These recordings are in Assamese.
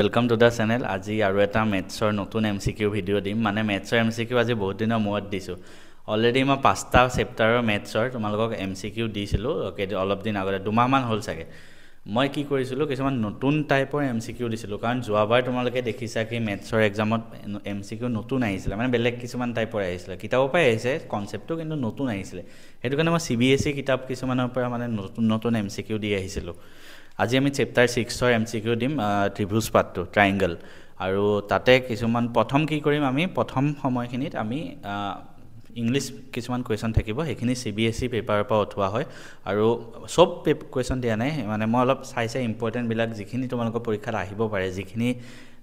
वेलकम टू द चैनल आज और एट मेथ्सर नतुन एमसीक्यू भिडिओ दिम माने मेथ्सर एमसीक्यू आज बहुत दिन मूर्त दिसो अलरेडी मैं 5टा चैप्टार मेथ्सर तुमालोকক एमसीक्यू दिसिलो अलप दिन आगते दुमाह मान हल सागे मैं कि करिसिलो किछुमान नतुन टाइपर एमसीक्यू दिसिलो कारण जोवाबार तुमालोके देखिसा कि मेथ्सर एग्जामत एमसीक्यू नतुन आइसिले माने बेलेग किछुमान टाइपर आइसिले किताबৰ পৰা আহিছে কনসেপ্টটো কিন্তু নতুন আহিছিলে হেতু কাৰণে মই सीबीएसई কিতাপ কিছুমানৰ পৰা মানে নতুন নতুন এমसीक्यू দি আহিছিলো আজি আমি চ্যাপ্টাৰ 6 এমसीक्यू দিম ত্ৰিভুজ পাতটো ট্ৰায়াঙ্গল আৰু তাতে কিছুমান প্ৰথম কি কৰিম আমি প্ৰথম সময়খিনিত আমি ইংলিশ কিছুমান কোৱেশ্চন থাকিব হেখিনি सीबीएसई পেপাৰৰ পৰা উঠোৱা হয় আৰু সব কোৱেশ্চন দিয়া নাই মানে মই অলপ চাইছে ইম্পৰ্টেন্ট বিলাক যিখিনি তোমালোকৰ পৰীক্ষাত আহিব পাৰে যিখিনি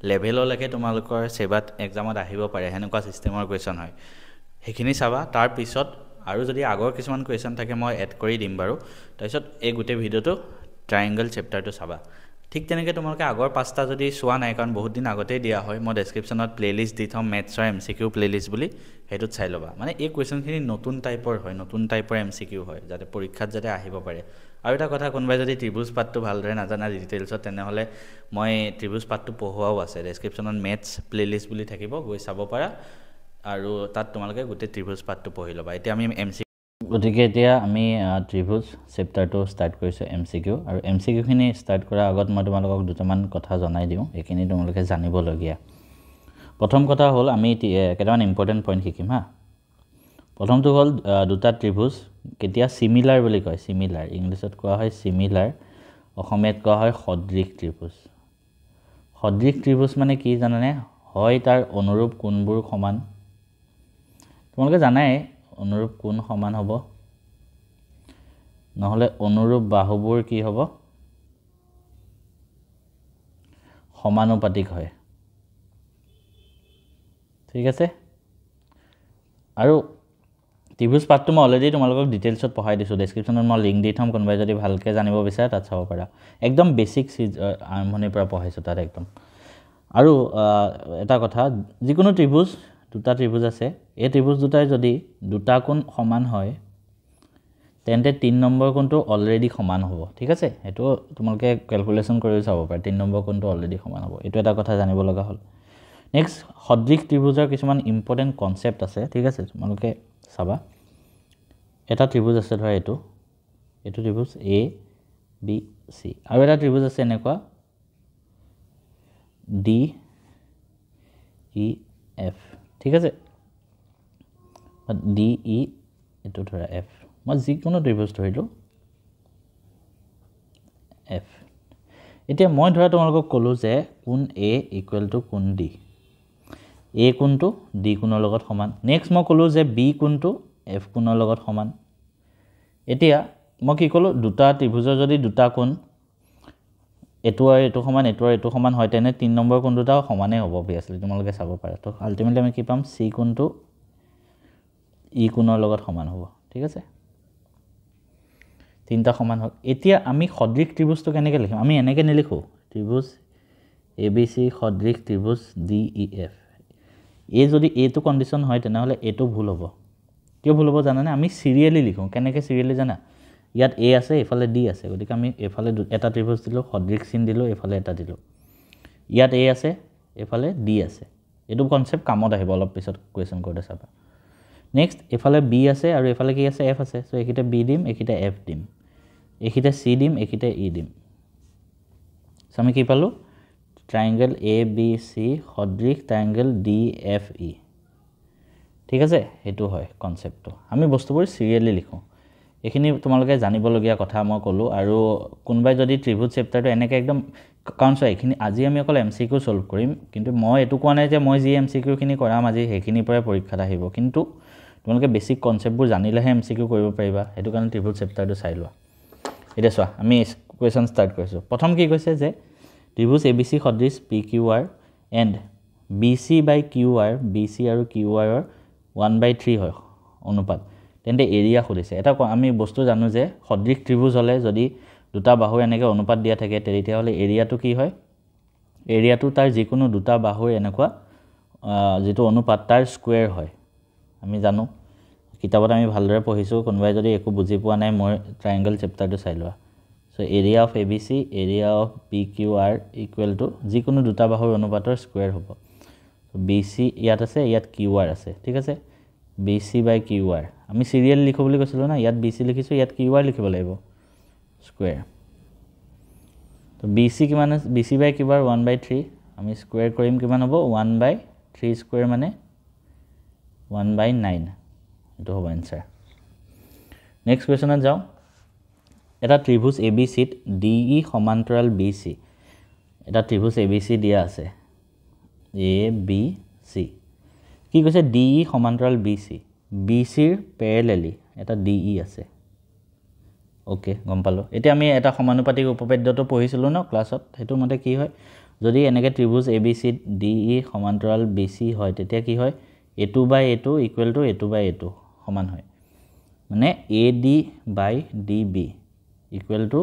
লেভেললৈকে তোমালোকৰ সেবাত এক্সামত আহিব পাৰে হেনেকুৱা সিস্টেমৰ কোৱেশ্চন হয় হেখিনি চাবা তাৰ পিছত আৰু যদি আগৰ কিছুমান কোৱেশ্চন থাকে মই এড কৰি দিম বাৰু তাৰপিছত এই গুটে ভিডিওটো ট্ৰায়াঙ্গল চ্যাপ্টাৰটো চাবা ঠিক তেনেকে তোমালোকে আগৰ 5টা যদি সোৱা নাই কাৰণ বহুত দিন আগতে দিয়া হয় মই ডেসক্ৰিপচনত প্লেলিস্ট দি থম মেথছৰ এমসিকিউ প্লেলিস্ট বুলি হেতুত চাই লবা মানে এই কোৱেশ্চনখিনি নতুন টাইপৰ হয় নতুন টাইপৰ এমসিকিউ হয় যাতে পৰীক্ষাত যাতে আহিব পাৰে আৰু এটা কথা কোনবাই যদি ত্ৰিভুজ পাতটো ভালদৰে নাজানা ডিটেইলছত তেনেহলে মই ত্ৰিভুজ পাতটো পঢ়ুৱাও আছে ডেসক্ৰিপচনত মেথছ প্লেলিস্ট বুলি থাকিব গৈ চাব পাৰা আৰু তাত তোমালোকে গুটে ত্ৰিভুজ পাতটো পঢ়ি লবা এতিয়া আমি এমসিকিউ গতিকে এতিয়া আমি ত্ৰিভুজ চ্যাপ্টাৰটো ষ্টাৰ্ট কৰিছো এমসিকিউ আৰু এমসিকিউ খিনি ষ্টাৰ্ট কৰাৰ আগত মই তোমালোকক দুটামান কথা জনাই দিও এখিনি তোমালোকে জানিব লগিয়া প্ৰথম কথা হল আমি কেটামান ইম্পৰ্টেন্ট পইণ্ট শিকিম হা প্ৰথমটো হল দুটা ত্ৰিভুজ কেতিয়া সিমিলাৰ বুলি কয় সিমিলাৰ ইংলিছত কোৱা হয় সিমিলাৰ অসমীয়াত কোৱা হয় সদৃশ ত্ৰিভুজ সদৃশ ত্ৰিভুজ মানে কি জানানে হয় তাৰ অনুৰূপ কোণবোৰ সমান তোমালোকে জানাই অনুৰূপ কোণ সমান হ'ব নহলে অনুৰূপ বাহুবোৰ কি হ'ব সমানুপাতিক হয় ঠিক আছে আৰু ত্ৰিভুজ পাতটো মই অলৰেডি তোমালোকক ডিটেইলছত পঢ়াই দিছো ডেসক্ৰিপচনত মই লিংক দি থম কোনবাই যদি ভালকে জানিব বিচাৰে তাত চাব পাৰা একদম বেসিক আৰম্ভণিৰ পৰা পঢ়াইছো তাত একদম আৰু এটা কথা যিকোনো ত্ৰিভুজ দুটা ত্ৰিভুজ আছে এই ত্ৰিভুজ দুটাই যদি দুটা কোণ সমান হয় তেন্তে 3 নম্বৰ কোণটো অলৰেডি সমান হ'ব ঠিক আছে এটো তোমালোকে ক্যালকুলেশন কৰি চাব পাৰা 3 নম্বৰ কোণটো অলৰেডি সমান হ'ব এটো এটা কথা জানিব লগা হল নেক্সট সদৃশ ত্ৰিভুজৰ কিছুমান ইম্পৰ্টেন্ট কনসেপ্ট আছে ঠিক আছে তোমালোকে চাবা এটা ত্ৰিভুজ আছে ধৰা এটো ত্ৰিভুজ এ বি সি আৰু এটা ত্ৰিভুজ আছে এনেকুৱা ডি ই এফ ঠিক আছে ডি ই এটো ধৰা এফ মই যিকোনো ত্ৰিভুজ ধৰিলো এফ এতিয়া মই ধৰা তোমালোকক কলো যে কোণ এ ইকুৱেল টু কোণ ডি এ কোণটো ডি কোণৰ লগত সমান নেক্সট মই কলো যে বি কোণটো এফ কোণৰ লগত সমান এতিয়া মই কি কলো দুটা ত্ৰিভুজৰ যদি দুটা কোণ এটো আৰু এটো সমান এটো আৰু এটো সমান হয় তেনে 3 নম্বৰ কোণ দুটা সমানে হ'ব অবভিয়াসলি তোমালোকে চাব পাৰা তো আলটিমেটলি আমি কি পাম সি কোণটো ই কোণৰ লগত সমান হ'ব ঠিক আছে তিনটা সমান হ'ল এতিয়া আমি সদৃশ ত্ৰিভুজটো কেনেকৈ লিখিম আমি এনেকৈ নিলিখো ত্ৰিভুজ এবিসি সদৃশ ত্ৰিভুজ ডিইএফ এই যদি এটো কন্ডিশন হয় তেনেহলে এটো ভুল হ'ব কিয় ভুল হ'ব জানানে আমি সিৰিয়ালি লিখো কেনেকৈ সিৰিয়ালি জানা ইয়াত এ আছে এফালে ডি আছে গতিকে আমি এফালে এটা ত্ৰিভুজ দিলো সদৃশ চিন দিলো এফালে এটা দিলো ইয়াত এ আছে এফালে ডি আছে এটো কনসেপ্ট কামত আহিব অলপ পিছত কোৱেশ্চন কৰোতে চাবা নেক্সট এফালে বি আছে আৰু এফালে কি আছে এফ আছে সো একিটা বি দিম একিটা এফ দিম একিটা সি দিম একিটা ই দিম সো আমি কি পালো ট্ৰায়াঙ্গল এ বি সি সদৃশ ট্ৰায়াঙ্গল ডি এফ ই ঠিক আছে হেতু হয় কনসেপ্টটো আমি বস্তুবোৰ সিৰিয়ালি লিখো এখিনি তোমালোকে জানিব লগিয়া কথা মই কলো আৰু কোনবাই যদি ত্ৰিভুজ চ্যাপ্টাৰটো এনেকৈ একদম কাৰণ চাই এখিনি আজি আমি অকল এমসিকিউ সলভ কৰিম কিন্তু মই এটো কোৱা নাই যে মই যি এমসিকিউ খিনি কৰাম আজি হেখিনি পৰা পৰীক্ষাত আহিব কিন্তু তোমালোকে বেসিক কনসেপ্টবোৰ জানিলেহে এমসিকিউ কৰিব পাৰিবা হেতু কাৰণে ত্ৰিভুজ চ্যাপ্টাৰটো চাই লোৱা এটা চোৱা আমি কোৱেশ্চন ষ্টাৰ্ট কৰিছো প্ৰথম কি কৈছে যে ত্ৰিভুজ এবিসি সদৃশ PQR and BC by QR BC আৰু কিউআৰ 1/3 হয় অনুপাত তেন্তে এৰিয়া খুদিছে এটা আমি বস্তু জানো যে সদৃশ ত্ৰিভুজ হলে যদি দুটা বাহু এনেকৈ অনুপাত দিয়া থাকে তেতিয়া হলে এৰিয়াটো কি হয় এৰিয়াটো তাৰ যিকোনো দুটা বাহুৰ এনেকুৱা যেটো অনুপাত তাৰ স্কয়াৰ হয় আমি জানো কিতাবত আমি ভালদৰে পঢ়িছো কোনবাই যদি একো বুজি পোৱা নাই মই ট্ৰায়াঙ্গল চ্যাপ্টাৰটো চাই লোৱা so area of ABC area of PQR equal to যিকোনো দুটা বাহুৰ অনুপাতৰ স্কোয়াৰ হ'ব সো BC ইয়াত আছে ইয়াত QR আছে ঠিক আছে BC বাই QR আমি সিৰিয়েল লিখো বুলি কৈছিলো না ইয়াত BC লিখিছো ইয়াত QR লিখিব লাগিব স্কোয়াৰ তো BC কিমান আছে BC বাই QR 1/3 আমি স্কোয়াৰ কৰিম কিমান হ'ব 1/3 স্কোয়াৰ মানে 1/9 এটো হ'ব आंसर নেক্সট কোৱেশ্চনত যাও এটা ত্ৰিভুজ ABC ত DE সমান্তৰাল BC এটা ত্ৰিভুজ ABC দিয়া আছে ABC কি কৈছে DE সমান্তৰাল BC BC ৰ প্যাৰেলেলি এটা DE আছে ওকে গম পালো এতিয়া আমি এটা সমানুপাতিক উপপাদ্যটো পঢ়িছিলো ন ক্লাছত হেতু মতে কি হয় যদি এনেকে ত্ৰিভুজ ABC ত DE সমান্তৰাল BC হয় তেতিয়া কি হয় A2 by A2 equal to A2 by A2 সমান হয় মানে AD by DB equal to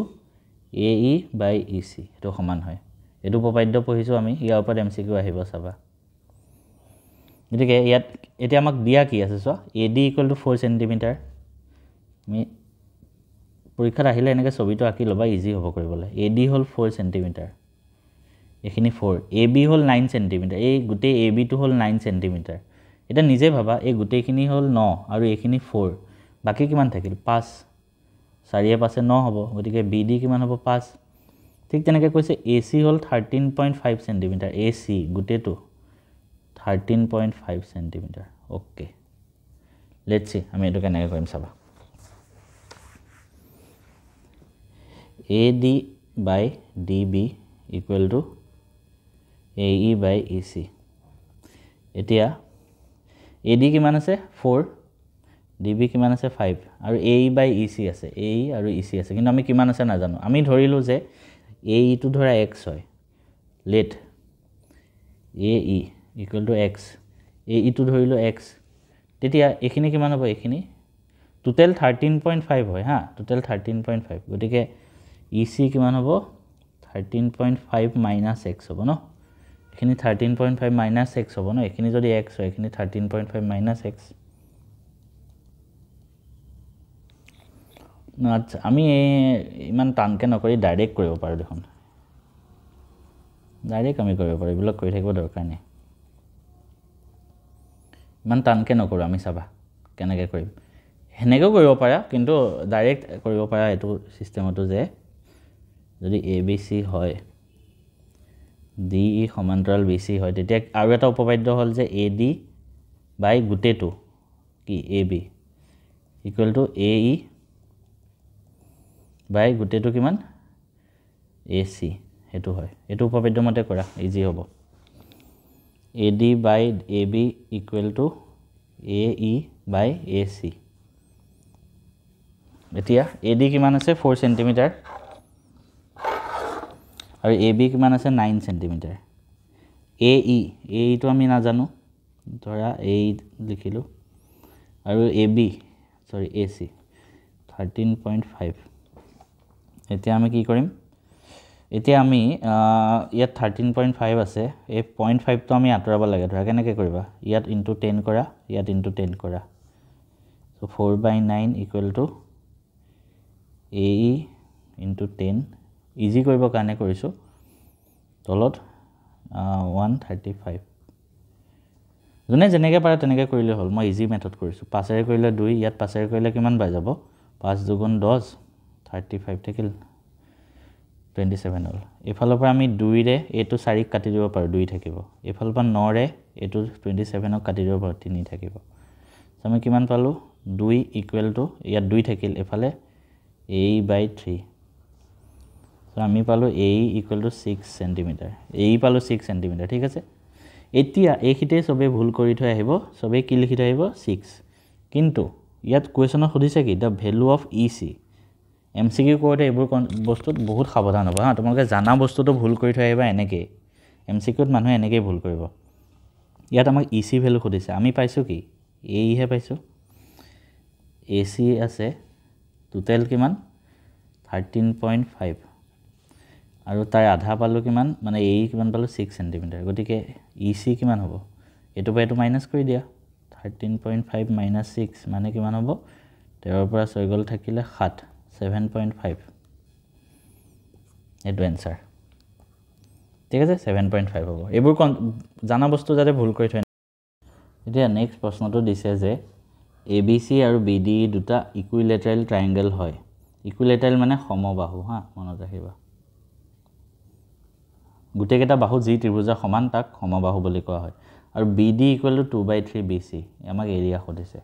AE by EC এটো সমান হয় এটো উপপাদ্য পঢ়িছো আমি ইয়াৰ ওপৰত MCQ আহিব চাবা গতিকে ইয়াত এতিয়া আমাক দিয়া কি আছে so AD equal to 4 cm আমি পৰীক্ষাত আহিলে এনেকে ছবিটো আঁকি লবা ইজি হ'ব কৰিবলৈ AD হল 4 cm এখিনি 4 AB হল 9 cm এই গুটে AB টো হল 9 cm এটা নিজে ভাবা এই গুটেখিনি হল 9 আৰু এখিনি 4 বাকি কিমান থাকিল 5 4 পাছে 9 হ'ব গতিকে BD কিমান হ'ব 5 ঠিক তেনেকৈ কৈছে AC hall 13.5 cm AC গুটেটো 13.5 cm okay let's see আমি এটো কেনেকৈ কৰিম চাবা AD by DB equal to AE by EC এতিয়া AD কিমান আছে 4 DB কিমান আছে 5 আৰু AE by EC আছে AE আৰু EC আছে কিন্তু আমি কিমান আছে নাজানো আমি ধৰিলো যে AE টো ধৰা x হয় late AE equal to x AE টো ধৰিলো x তেতিয়া এখিনি কিমান হ'ব এখিনি টোটাল 13.5 হয় হা টোটাল 13.5 গতিকে EC কিমান হ'ব 13.5 minus x হ'ব ন এখিনি 13.5 minus x হ'ব ন এখিনি যদি x হয় এখিনি 13.5 minus x না আমি ইমান টানকে নকৰি ডাইৰেক্ট কৰিব পাৰো দেখোন ডাইৰেক্ট আমি কৰিব পাৰো ব্লক কৰি থাকিব দৰকাৰ নাই ইমান টানকে নকৰো আমি চাবা কেনেকৈ কৰিম হেনেকৈ কৰিব পাৰা কিন্তু ডাইৰেক্ট কৰিব পাৰা এটো সিস্টেমটো যে যদি ABC হয় DE সমান্তৰাল BC হয় তেতিয়া আৰু এটা উপপাদ্য হল যে AD বাই গুটেটো কি AB ইকুৱেল টু AE বাই গুটেটো কিমান AC হেতু হয় এটো উপপাদ্য মতে কৰা ইজি হ'ব AD by AB equal to AE by AC এতিয়া AD কিমান আছে 4 cm আৰু AB কিমান আছে 9 cm AE তো আমি না জানো ধৰা AE লিখিলো আৰু AB সৰি AC 13.5 এতিয়া আমি কি কৰিম এতিয়া আমি ইয়াত 13.5 আছে এই 0.5 তো আমি আতৰাব লাগে ধৰা কেনেকৈ কৰিবা ইয়াত ইনটু 10 কৰা ইয়াত ইনটু 10 কৰা so 4/9 equal to AE into 10 easy কৰিব কাৰণে কৰিছো তলত 135 জনে জেনেকে পাৰে তেনেকে কৰিলে হল মই ইজি মেথড কৰিছো 5 এৰে কৰিলে 2 ইয়াত 5 এৰে কৰিলে কিমান পাই যাব 5 2 10 35 থাকিল 27 হল এফালৰ পৰা আমি 2 ৰে এটো 4 কাটি দিব পাৰো 2 থাকিব এফালৰ পৰা 9 ৰে এটো 27 ক কাটি দিব পাৰো 3 থাকিব সো আমি কিমান পালো 2 ইকুৱেল টু ইয়াত 2 থাকিল এফালে AE/3 সো আমি পালো AE equal to 6 cm AE পালো 6 cm ঠিক আছে এতিয়া এইখিতে সবে ভুল কৰি থৈ আহিব সবে কি লিখি থৈ আহিব 6 কিন্তু ইয়াত কোৱেশ্চন খুদিছে কি দা ভ্যালু অফ EC MCQ কোডে এবোৰ বস্তুত বহুত সাৱধান হ'ব হা তোমালোকে জানা বস্তুটো ভুল কৰি থৈ আহিবা এনেকে MCQ ত মানুহে এনেকে ভুল কৰিব ইয়াত আমাক EC ভ্যালু খুদিছে আমি পাইছো কি AE হে পাইছো AC আছে টোটাল কিমান 13.5 আৰু তাৰ আধা পালো কিমান মানে AE কিমান পালো 6 cm গতিকে EC কিমান হ'ব এটো বাই এটো মাইনাস কৰি দিয়া 13.5 minus 6 মানে কিমান হ'ব 13 পৰা 6 গল থাকিলে 7 7.5 এইটো এনসাৰ ঠিক আছে 7.5 হ'ব এইবোৰ জানা বস্তু যাতে ভুল কৰি থৈ এতিয়া নেক্সট প্ৰশ্নটো দিছে যে ABC আৰু BDE দুটা ইকুইলেটাৰেল ট্ৰায়াঙ্গেল হয় ইকুইলেটাৰেল মানে সমবাহু হা মনত ৰাখিবা গুটেকেটা বাহু যি ত্ৰিভুজৰ সমান তাক সমবাহু বুলি কোৱা হয় আৰু BD = 2/3 BC আমাক এৰিয়া খুদিছে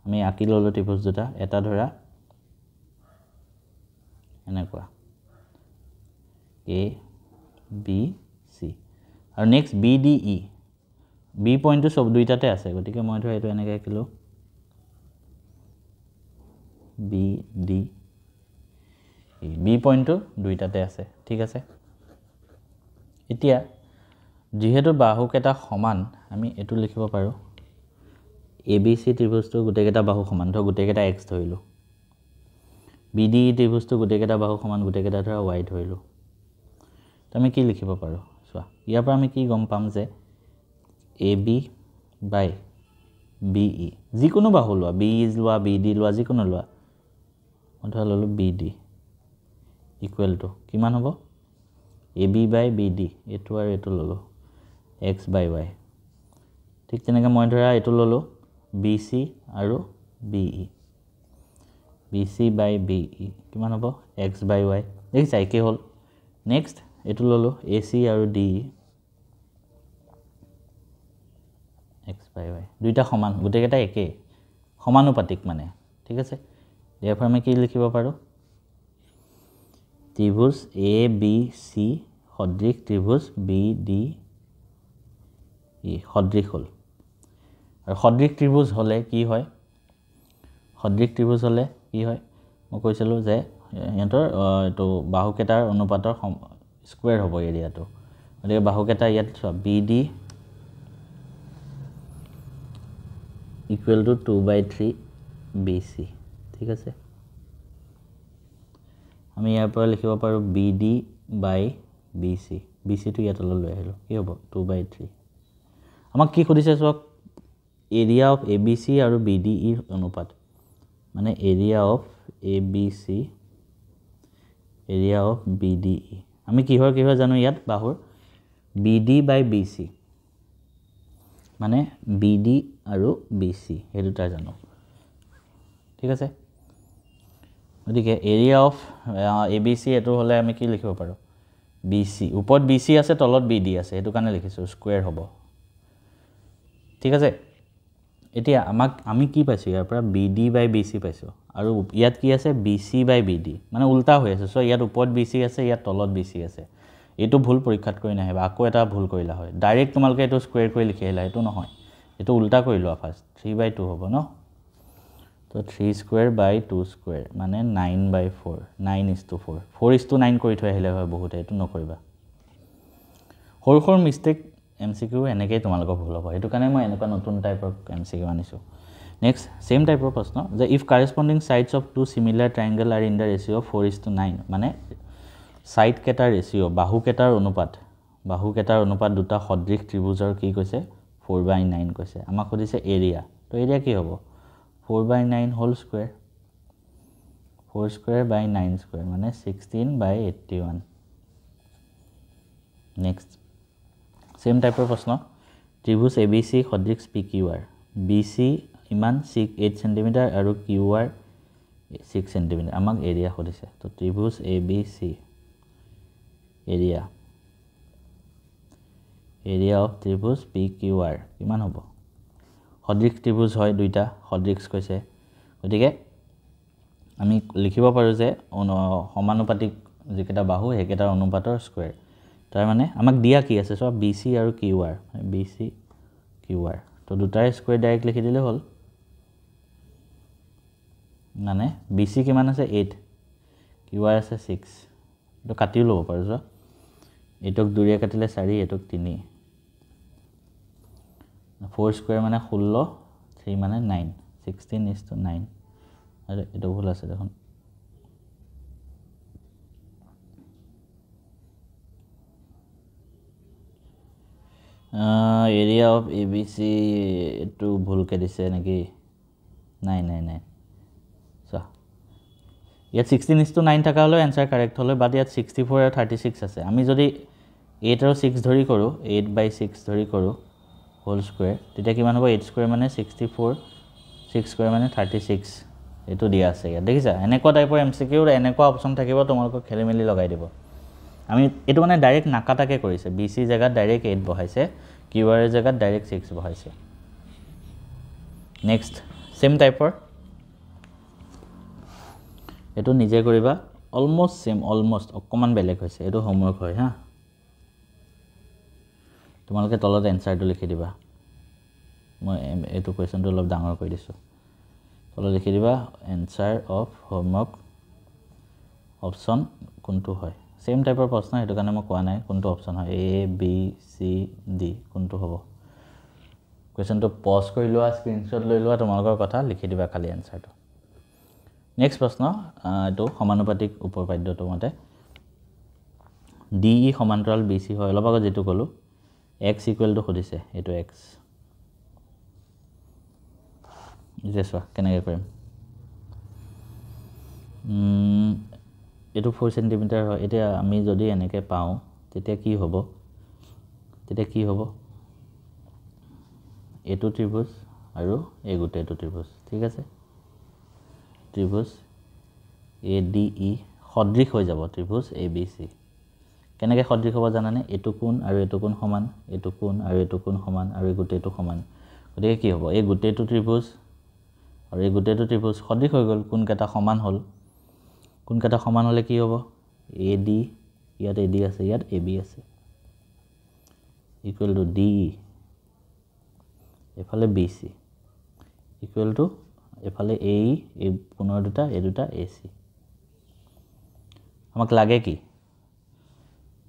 আমি আঁকি ললো ত্ৰিভুজ দুটা এটা ধৰা এনেকুৱা A B C আৰু নেক্সট BDE B পইণ্টটো সব দুইটাতে আছে গতিকে মই ধৰা এটো এনেকৈ আঁকিলো BD B পইণ্টটো দুইটাতে আছে ঠিক আছে এতিয়া যেহেতু বাহুকেটা সমান আমি এটো লিখিব পাৰো ABC ত্ৰিভুজটো গুটেকেটা বাহু সমান ধৰ গুটেকেটা x ধৰিলো BDE ত্ৰিভুজটো গুটেকেটা বাহু সমান গুটেকেটা ধৰা y ধৰিলো তো আমি কি লিখিব পাৰো চোৱা ইয়াৰ পৰা আমি কি গম পাম যে AB by BE যিকোনো বাহু লোৱা BE লোৱা BD লোৱা যিকোনো লোৱা অথবা ললো BD ইকুৱেল টু কিমান হ'ব AB by BD এটো আৰু এটো ললো x by y ঠিক তেনেকৈ মই ধৰা এটো ললো BC আৰু BE BC by BE কিমান হ'ব x by y দেখিছা কি হ'ল নেক্সট এটো ললো AC আৰু DE x by y দুইটা সমান গুটেকেটা একে সমানুপাতিক মানে ঠিক আছে ইয়াৰ পৰা আমি কি লিখিব পাৰো ত্ৰিভুজ ABC সদৃশ ত্ৰিভুজ BDE সদৃশ হল আৰু সদৃশ ত্ৰিভুজ হলে কি হয় সদৃশ ত্ৰিভুজ হলে কি হয় মই কৈছিলো যে ইয়াতৰ এটো বাহুকেটাৰ অনুপাতৰ স্কয়াৰ হ'ব এৰিয়াটো গতিকে বাহুকেটা ইয়াত BD equal to 2/3 BC ঠিক আছে আমি ইয়াৰ পৰা লিখিব পাৰো BD by BC BC টো ইয়াত লৈ আহিলো কি হ'ব 2/3 আমাক কি খুদিছে সব এৰিয়া অফ ABC আৰু BDE অনুপাত মানে area of ABC area of BDE আমি কিহৰ জানো ইয়াত বাহুৰ BD by BC মানে BD আৰু BC এই দুটা জানো ঠিক আছে গতিকে এৰিয়া অফ ABC এটো হলে আমি কি লিখিব পাৰো BC ওপৰত BC আছে তলত BD আছে এটো কাৰণে লিখিছো স্কয়াৰ হ'ব ঠিক আছে এতিয়া আমি কি পাইছো ইয়াৰ পৰা BD by BC পাইছো আৰু ইয়াত কি আছে BC by BD মানে উল্টা হৈ আছে সো ইয়াত ওপৰত BC আছে ইয়াত তলত BC আছে এটো ভুল পৰীক্ষাত কৰি নাহিবা আকৌ এটা ভুল কৰিলা হয় ডাইৰেক্ট তোমালকে এটো স্কয়াৰ কৰি লিখি আহিলা এটো নহয় এটো উল্টা কৰি লোৱা ফাৰ্স্ট 3/2 হ'ব ন তো 3 স্কয়াৰ by 2 স্কয়াৰ মানে 9/4 9:4 4:9 কৰি থৈ আহিলে হয় বহুত এটো নকৰিবা সৰু মিস্টেক MCQ এনেকৈ তোমালোকৰ ভুল হ'ব এটো কাৰণে মই এনেকুৱা নতুন টাইপৰ MCQ আনিছো নেক্সট সেম টাইপৰ প্ৰশ্ন যে if corresponding sides of two similar triangle are in the ratio 4:9 মানে সাইড কেটাৰ ৰেশিও বাহু কেটাৰ অনুপাত দুটা সদৃশ ত্ৰিভুজৰ কি কৈছে 4/9 কৈছে আমাক খুদিছে এৰিয়া তো এৰিয়া কি হ'ব 4/9 whole square 4 square by 9 square মানে 16/81 নেক্সট সেম টাইপৰ প্ৰশ্ন ত্ৰিভুজ ABC সদৃশ PQR BC ইমান 8 cm আৰু QR 6 cm আমাক এৰিয়া খুদিছে তো ত্ৰিভুজ ABC এৰিয়া অফ ত্ৰিভুজ PQR কিমান হ'ব সদৃশ ত্ৰিভুজ হয় দুইটা সদৃশ কৈছে গতিকে আমি লিখিব পাৰো যে সমানুপাতিক যেকেটা বাহু হেকেটাৰ অনুপাতৰ স্কয়াৰ তাৰ মানে আমাক দিয়া কি আছে সব BC আৰু QR BC QR তো দুটাৰ স্কয়াৰ ডাইৰেক্ট লিখি দিলে হ'ল মানে BC কিমান আছে 8 QR আছে 6 তো কাটি লব পাৰো সো এটক দুৰিয়া কাটিলে 4 এটক 3 4 স্কয়াৰ মানে 16 3 মানে 9 16:9 আরে এটা ভুল আছে দেখুন এরিয়া অফ ABC একটু ভুল কে দিছে নাকি নাই সো ইয়াত 16:9 থকা হ'লেও এনচাৰ কাৰেক্ট হ'লে, বাট ইয়াত 64 আৰু 36 আছে। আমি যদি 8 আৰু 6 ধৰি কৰোঁ, 8/6 ধৰি কৰোঁ হোল স্কুৱেৰ, তেতিয়া কিমান হ'ব? 8 স্কুৱেৰ মানে 64, 6 স্কুৱেৰ মানে 36, এইটো দিয়া আছে ইয়াত। দেখিছা, এনেকুৱা টাইপৰ MCQ এনেকুৱা অপশ্যন থাকিব, তোমালোকক খেলি মেলি লগাই দিব। আমি এইটো মানে ডাইৰেক্ট নাকাটাকৈ কৰিছে। BC জেগাত ডাইৰেক্ট 8 বহাইছে, QR জেগাত ডাইৰেক্ট 6 বহাইছে। নেক্সট চেম টাইপৰ, এইটো নিজে কৰিবা, অলমষ্ট চেম, অলমষ্ট অকণমান বেলেগ হৈছে। এইটো হোমৱৰ্ক হয় হা, তোমালোকে তলত এনচাৰটো লিখি দিবা। মই এইটো কুৱেশ্যনটো অলপ ডাঙৰ কৰি দিছোঁ। তলত লিখি দিবা এনচাৰ অফ হোমৱৰ্ক অপশ্যন কোনটো হয়। চেম টাইপৰ প্ৰশ্ন, সেইটো কাৰণে মই কোৱা নাই কোনটো অপশ্যন হয়। A, B, C, D কোনটো হ'ব। কুৱেশ্যনটো পজ কৰি লোৱা, স্ক্ৰীনশ্বট লৈ লোৱা, তোমালোকৰ কথা, লিখি দিবা খালি এনচাৰটো। নেক্সট প্ৰশ্ন, এইটো সমানুপাতিক উপপাদ্যটো মতে DE সমান্তৰাল BC হয়। অলপ আগত যিটো ক'লোঁ, X ইকুৱেলটো সুধিছে, এইটো X। এতিয়া চোৱা কেনেকৈ কৰিম। এইটো 4 চেণ্টিমিটাৰ হয়। এতিয়া আমি যদি এনেকৈ পাওঁ, তেতিয়া কি হ'ব? এইটো ত্ৰিভুজ আৰু এই গোটেইটো ত্ৰিভুজ, ঠিক আছে। ত্ৰিভুজ ADE সদৃশ হৈ যাব ত্ৰিভুজ ABC। কেনেকৈ সদৃশ হ'ব জানানে? এইটো কোণ আৰু এইটো কোণ সমান, এইটো কোণ আৰু এইটো কোণ সমান, আৰু এই গোটেইটো সমান। গতিকে কি হ'ব? এই গোটেইটো ত্ৰিভুজ আৰু এই গোটেইটো ত্ৰিভুজ সদৃশ হৈ গ'ল, কোণকেইটা সমান হ'ল। কোণকেইটা সমান হ'লে কি হ'ব? AD, ইয়াত AD আছে, ইয়াত AB আছে, ইকুৱেল টু DE, এফালে BC, ইকুৱেল টু এফালে AE, এই কোণৰ দুটা, এই দুটা AC। আমাক লাগে কি?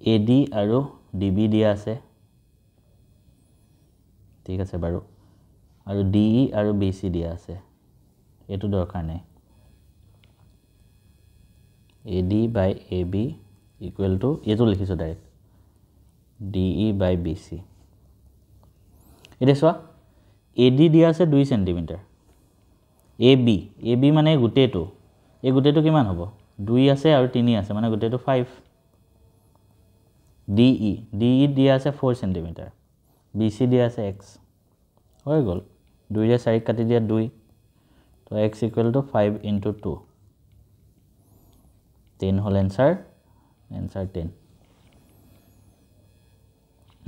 AD আৰু DB দিয়া আছে, ঠিক আছে বাৰু, আৰু DE আৰু BC দিয়া আছে, এইটো দৰকাৰ নাই। AD/AB ইকুৱেল টু, এইটো লিখিছোঁ ডাইৰেক্ট, DE/BC। এতিয়া চোৱা, AD দিয়া আছে 2 চেণ্টিমিটাৰ, AB মানে গোটেইটো, এই গোটেইটো কিমান হ'ব? 2 আছে আৰু 3 আছে, মানে গোটেইটো 5। DE দিয়া আছে 4 চেণ্টিমিটাৰ, BC দিয়া আছে X, হৈ গ'ল। 2ৰে 4 কাটি দিয়া 2, তো X ইকুৱেল টু 5 × 2, 10 হ'ল এনচাৰ 10।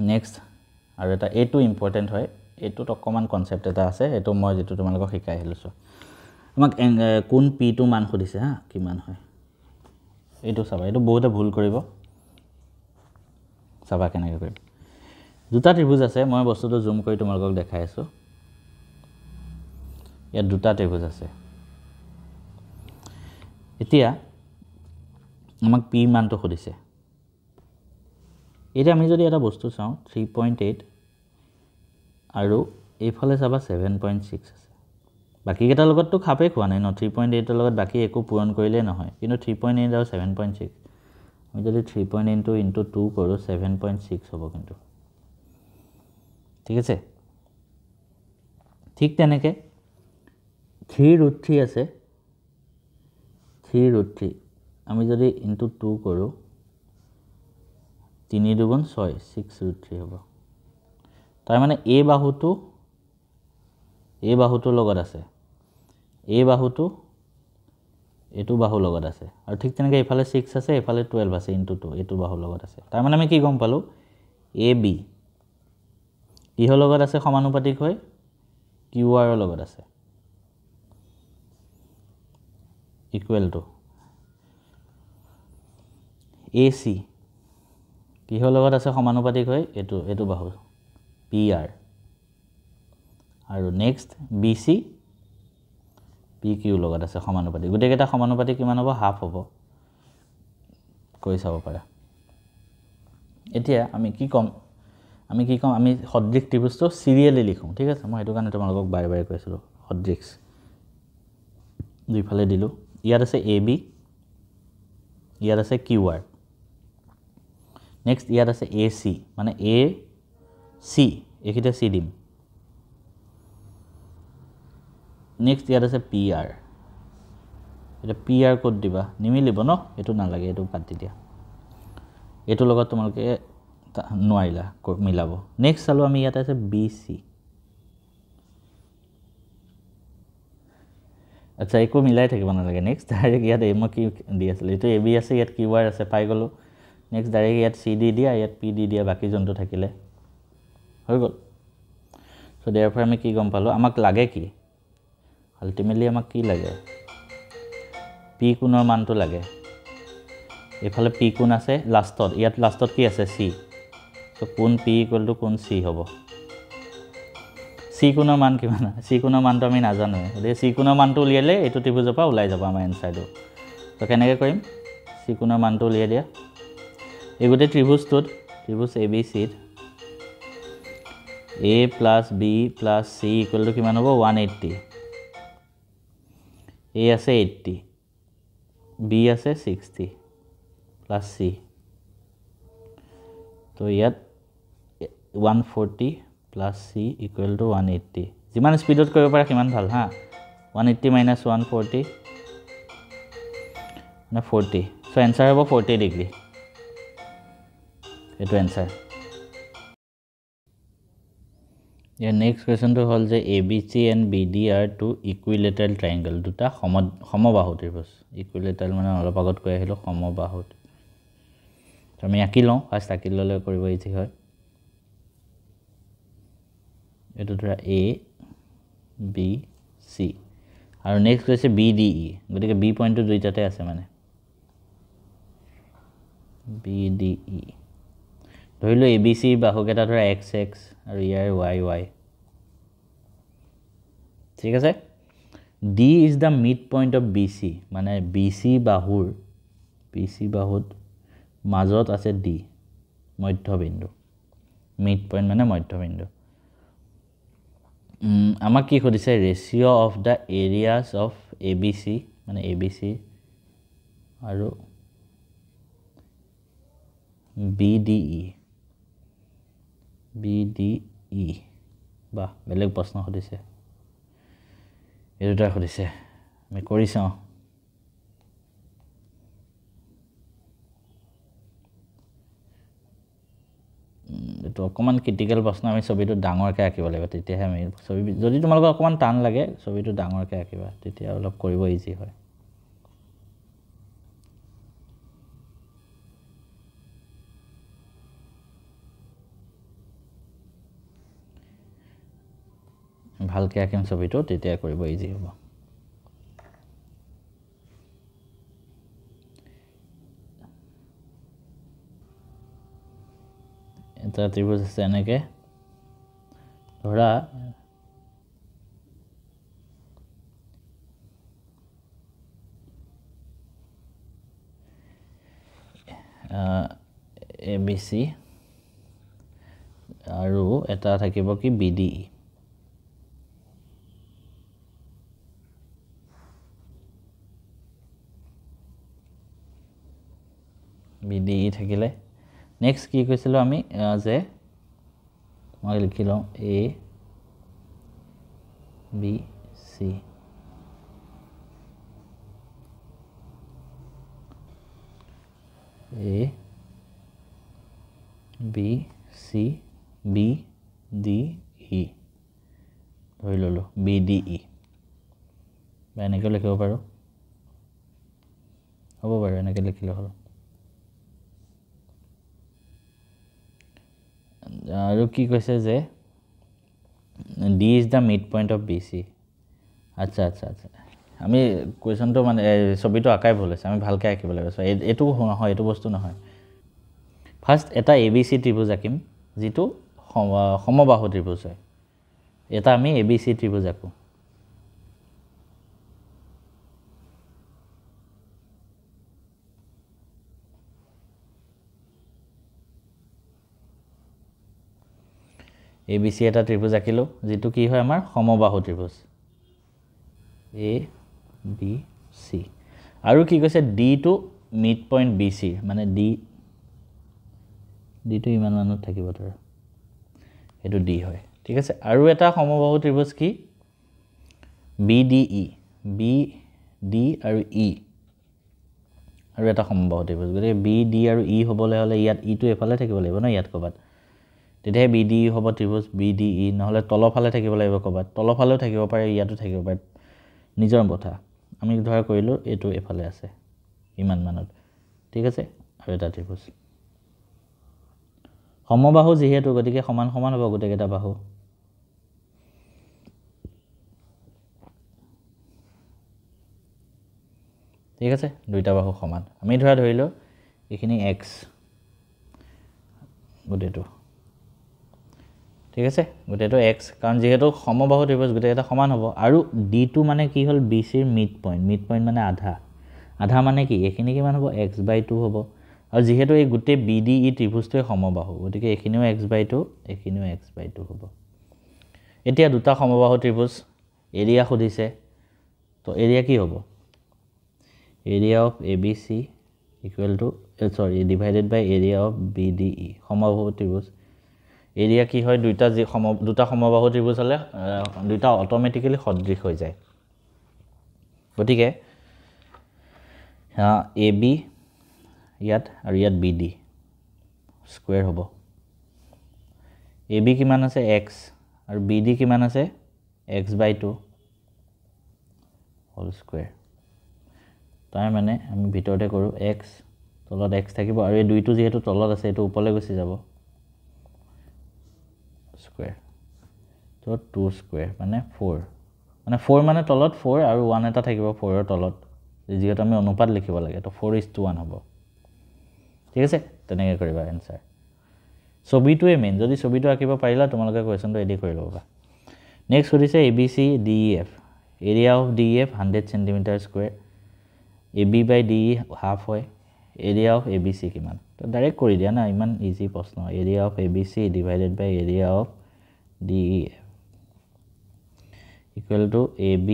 নেক্সট আৰু এটা, এইটো ইম্পৰ্টেণ্ট হয়, এইটোত অকণমান কনচেপ্ট এটা আছে, এইটো মই যিটো তোমালোকক শিকাই আহিছোঁ। আমাক কোন P2 মান সুধিছে হা, কিমান হয়। এইটো চাবা, এইটো বহুতে ভুল কৰিব, চাবা কেনেকৈ কৰিম। দুটা ত্ৰিভুজ আছে, মই বস্তুটো জুম কৰি তোমালোকক দেখাই আছোঁ। ইয়াত দুটা ত্ৰিভুজ আছে। এতিয়া আমাক P মানটো সুধিছে। এতিয়া আমি যদি এটা বস্তু চাওঁ, 3.8 আৰু এইফালে চাবা 7.6 আছে। বাকীকেইটাৰ লগততো খাপেই খোৱা নাই ন, 3.8ৰ লগত বাকী একো পূৰণ কৰিলেই নহয়, কিন্তু 3.8 আৰু 7.6, আমি যদি 3.8 × 2 কৰোঁ 7.6 হ'ব কিন্তু, ঠিক আছে। ঠিক তেনেকৈ 3√3 আছে, 3√3 আমি যদি × 2 কৰোঁ, 3 × 2 = 6, 6√3 হ'ব। তাৰমানে এই বাহুটোৰ লগত আছে, এই বাহুটো এইটো বাহুৰ লগত আছে, আৰু ঠিক তেনেকৈ এইফালে 6 আছে, এইফালে 12 আছে × 2, এইটো বাহুৰ লগত আছে। তাৰমানে আমি কি গম পালোঁ? AB কিহৰ লগত আছে সমানুপাতিক হৈ? QR ৰ লগত আছে, ইকুৱেল টু AC কিহৰ লগত আছে সমানুপাতিক হৈ? এইটো বাহু PR, আৰু নেক্সট BC PQ লগত আছে সমানুপাতিক। গোটেইকেইটা সমানুপাতিক কিমান হ'ব? হাফ হ'ব, কৰি চাব পাৰা। এতিয়া আমি কি ক'ম? আমি সদৃশ ত্ৰিভুজটো চিৰিয়েলি লিখোঁ, ঠিক আছে। মই সেইটো কাৰণে তোমালোকক বাৰে বাৰে কৈছিলোঁ, সদৃশ দুইফালে দিলোঁ। ইয়াত আছে AB, ইয়াত আছে QR, নেক্সট ইয়াত আছে AC, মানে AC, এইখিনিতে C দিম। নেক্সট ইয়াত আছে PR, এটা পি আৰ ক'ত দিবা নিমিলিব ন এইটো নালাগে এইটো বাদ দি দিয়া এইটোৰ লগত তোমালোকে নোৱাৰিলা মিলাব নেক্সট চালো আমি ইয়াত আছে বি চি আচ্ছা একো মিলাই থাকিব নালাগে নেক্সট ডাইৰেক্ট ইয়াত মই কি দি আছিলোঁ এইটো এ বি আছে ইয়াত কিউ আৰ আছে পাই গ'লোঁ নেক্সট ডাইৰেক্ট ইয়াত চি দি দিয়া ইয়াত পি দি দিয়া বাকী যোনটো থাকিলে হৈ গ'ল চ' দেয়াৰ পৰা আমি কি গম পালোঁ আমাক লাগে কি আল্টিমেটলি আমাক কি লাগে পি কোণৰ মানটো লাগে এইফালে পি কোণ আছে লাষ্টত ইয়াত লাষ্টত কি আছে চি চ' কোণ পি ইকুৱেল টু কোণ চি হ'ব চি কোণৰ মান কিমান চি কোণৰ মানটো আমি নাজানো গতিকে চি কোণৰ মানটো উলিয়ালে এইটো ত্ৰিভুজৰ পৰা ওলাই যাব আমাৰ এনচাৰটো ত' কেনেকৈ কৰিম চি কোণৰ মানটো উলিয়াই দিয়া এই গোটেই ত্ৰিভুজটোত ত্ৰিভুজ এ বি চিত A plus B plus C equal to কিমান হ'ব 180 এ আছে 80 বি আছে 60 প্লাছ চি তো ইয়াত 140 প্লাছ চি ইকুৱেল টু 180 যিমান স্পীডত কৰিব পাৰে সিমান ভাল হা 180 মাইনাছ 140 মানে 40 চ' এনচাৰ হ'ব 40 ডিগ্ৰী এইটো এনচাৰ ইয়াৰ নেক্সট কুৱেশ্যনটো হ'ল যে A B C and B D are two equilateral triangle দুটা সমবাহু ত্ৰিভুজ ইকুইলেটাৰেল মানে অলপ আগত কৈ আহিলোঁ সমবাহু আমি আঁকি লওঁ ফাৰ্ষ্ট আঁকি ল'লে কৰিব ইজি হয় এইটো ধৰা এ বি চি আৰু নেক্সট হৈছে বি ডি ই গতিকে বি পইণ্টটো দুইটাতে আছে মানে বি ডি ই ধৰিলোঁ এ বি চিৰ বাহুকেইটা ধৰা এক্স এক্স আৰু ইয়াৰ ৱাই ৱাই ঠিক আছে D is the mid point of B C মানে বি চি বাহুত মাজত আছে ডি মধ্যবিন্দু মিড পইণ্ট মানে মধ্যবিন্দু আমাক কি সুধিছে ratio' of the areas of A B C মানে এ বি চি আৰু বি ডি ই বা বেলেগ প্ৰশ্ন সুধিছে এই দুটা সুধিছে আমি কৰি চাওঁ এইটো অকণমান ক্ৰিটিকেল প্ৰশ্ন আমি ছবিটো ডাঙৰকৈ আঁকিব লাগিব তেতিয়াহে আমি ছবি যদি তোমালোকৰ অকণমান টান লাগে ছবিটো ডাঙৰকৈ আঁকিবা তেতিয়া অলপ কৰিব ইজি হয় ভালকৈ আঁকিম ছবিটো তেতিয়া কৰিব ইজি হ'ব এটা ত্ৰিভুজ আছে এনেকৈ ধৰা এ বি চি আৰু এটা থাকিব কি B D E B D E থাকিলে নেক্সট কি কৈছিলোঁ আমি যে মই লিখি লওঁ A B C A B C B D E ধৰি ল'লোঁ বি ডি ই বা এনেকৈ লিখিব পাৰোঁ হ'ব বাৰু এনেকৈ লিখিলে হ'ল আৰু কি কৈছে যে D is the mid point of B C আচ্ছা আমি কুৱেশ্যনটো মানে ছবিটো আঁকাই ভুল হৈছে আমি ভালকৈ আঁকিব লাগিব এইটো নহয় এইটো বস্তু নহয় ফাৰ্ষ্ট এটা এ বি চি ত্ৰিভুজ আঁকিম যিটো সমবাহু ত্ৰিভুজ হয় এটা আমি এ বি চি ত্ৰিভুজ আঁকোঁ এ বি চি এটা ত্ৰিভুজ আঁকিলোঁ যিটো কি হয় আমাৰ সমবাহু ত্ৰিভুজ এ বি চি আৰু কি কৈছে ডিটো মিড পইণ্ট বি চি মানে ডিটো ইমান মানত থাকিব ধৰা এইটো ডি হয় ঠিক আছে আৰু এটা সমবাহু ত্ৰিভুজ কি বি ডি ডি আৰু ই আৰু এটা সমবাহু ত্ৰিভুজ গতিকে বি ডি আৰু ই হ'বলৈ হ'লে ইয়াত ইটো এফালে থাকিব লাগিব ন ইয়াত ক'ৰবাত তেতিয়াহে বি ডি ই হ'ব ত্ৰিভুজ বি ডি ই নহ'লে তলৰফালে থাকিব লাগিব ক'ৰবাত তলৰফালেও থাকিব পাৰে ইয়াতো থাকিব পাৰে নিজৰ কথা আমি ধৰা কৰিলোঁ এইটো এফালে আছে ইমান মানত ঠিক আছে আৰু এটা ত্ৰিভুজ সমবাহু যিহেতু গতিকে সমান সমান হ'ব গোটেইকেইটা বাহু ঠিক আছে দুইটা বাহু সমান আমি ধৰিলোঁ এইখিনি এক্স গোটেইটো ঠিক আছে গোটেইটো এক্স কাৰণ যিহেতু সমবাহু ত্ৰিভুজ গোটেইকেইটা সমান হ'ব আৰু ডিটো মানে কি হ'ল বি চিৰ মিড পইণ্ট মানে আধা মানে কি এইখিনি কিমান হ'ব x/2 হ'ব আৰু যিহেতু এই গোটেই বি ডি ই ত্ৰিভুজটোৱে সমবাহু গতিকে এইখিনিও x/2 এইখিনিও x/2 হ'ব এতিয়া দুটা সমবাহু ত্ৰিভুজ এৰিয়া সুধিছে তো এৰিয়া কি হ'ব area of ABC equal to divided by area of BDE সমবাহু ত্ৰিভুজ এৰিয়া কি হয় দুটা সমবাহু ত্ৰিভুজ হ'লে দুটা অটোমেটিক্যালি সদৃশ হৈ যায় গতিকে AB ইয়াত আৰু ইয়াত BD স্কয়াৰ হ'ব AB কিমান আছে x আৰু BD কিমান আছে x/2 হোল স্কয়াৰ তাৰ মানে আমি ভিতৰতে কৰোঁ x তলত x থাকিব আৰু এই দুইটো যেহেতু তলত আছে এটো ওপৰলৈ গুচি যাব স্কয়াৰ তো 2 স্কয়াৰ মানে 4 মানে তলত 4 আৰু 1 এটা থাকিব 4 ৰ তলত যেহেতু আমি অনুপাত লিখিব লাগে তো 4:1 হ'ব ঠিক আছে তেনেকৈ কৰিবা এনসাৰ ছবিটোৱে মেইন যদি ছবিটো আঁকিব পাৰিলা তোমালোকে কোৱেশ্চনটো এডি কৰি ল'বা নেক্সট সুধিছে ABC DEF area of DEF 100 centimetre square AB/DE half হয় এৰিয়া অফ ABC কিমান তো ডাইৰেক্ট কৰি দিয়া না ইমান ইজি প্ৰশ্ন area of ABC divided by area of DEF equal to AB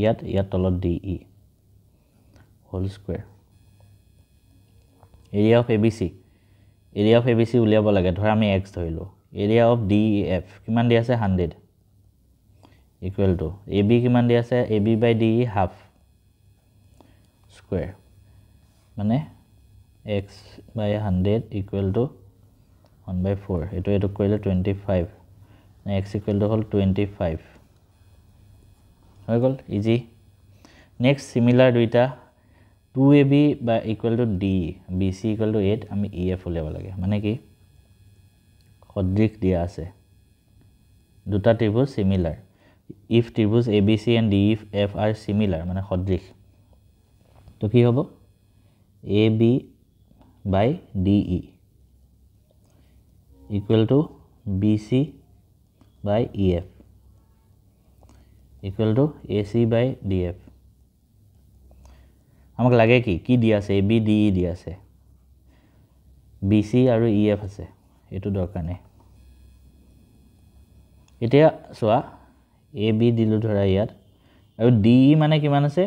ইয়াত তলত DE whole square area of ABC উলিয়াব লাগে ধৰা আমি x ধৰিলোঁ এৰিয়া অফ DEF কিমান দি আছে 100 ইকুৱেল টু AB কিমান দি আছে AB/DE হাফ স্কয়াৰ মানে x/100 ইকুৱেল টু 1/4 এটো কৰিলে 25 x ইকুৱেল টু হ'ল 25 হৈ গ'ল ইজি নেক্সট সিমিলাৰ দুইটা 2AB বা equal to D BC equal to 8 আমি EF উলিয়াব লাগে মানে কি সদৃশ দিয়া আছে দুটা ত্ৰিভুজ সিমিলাৰ if ত্ৰিভুজ ABC and DEF are similar মানে সদৃশ তো কি হ'ব AB/DE equal to BC/EF equal to AC/DF আমাক লাগে কি দিয়া আছে ABDE দিয়া আছে BC আৰু EF আছে এটো দৰকাৰ নাই এতিয়া সোৱা AB দিলো ধৰা ইয়াত আৰু DE মানে কিমান আছে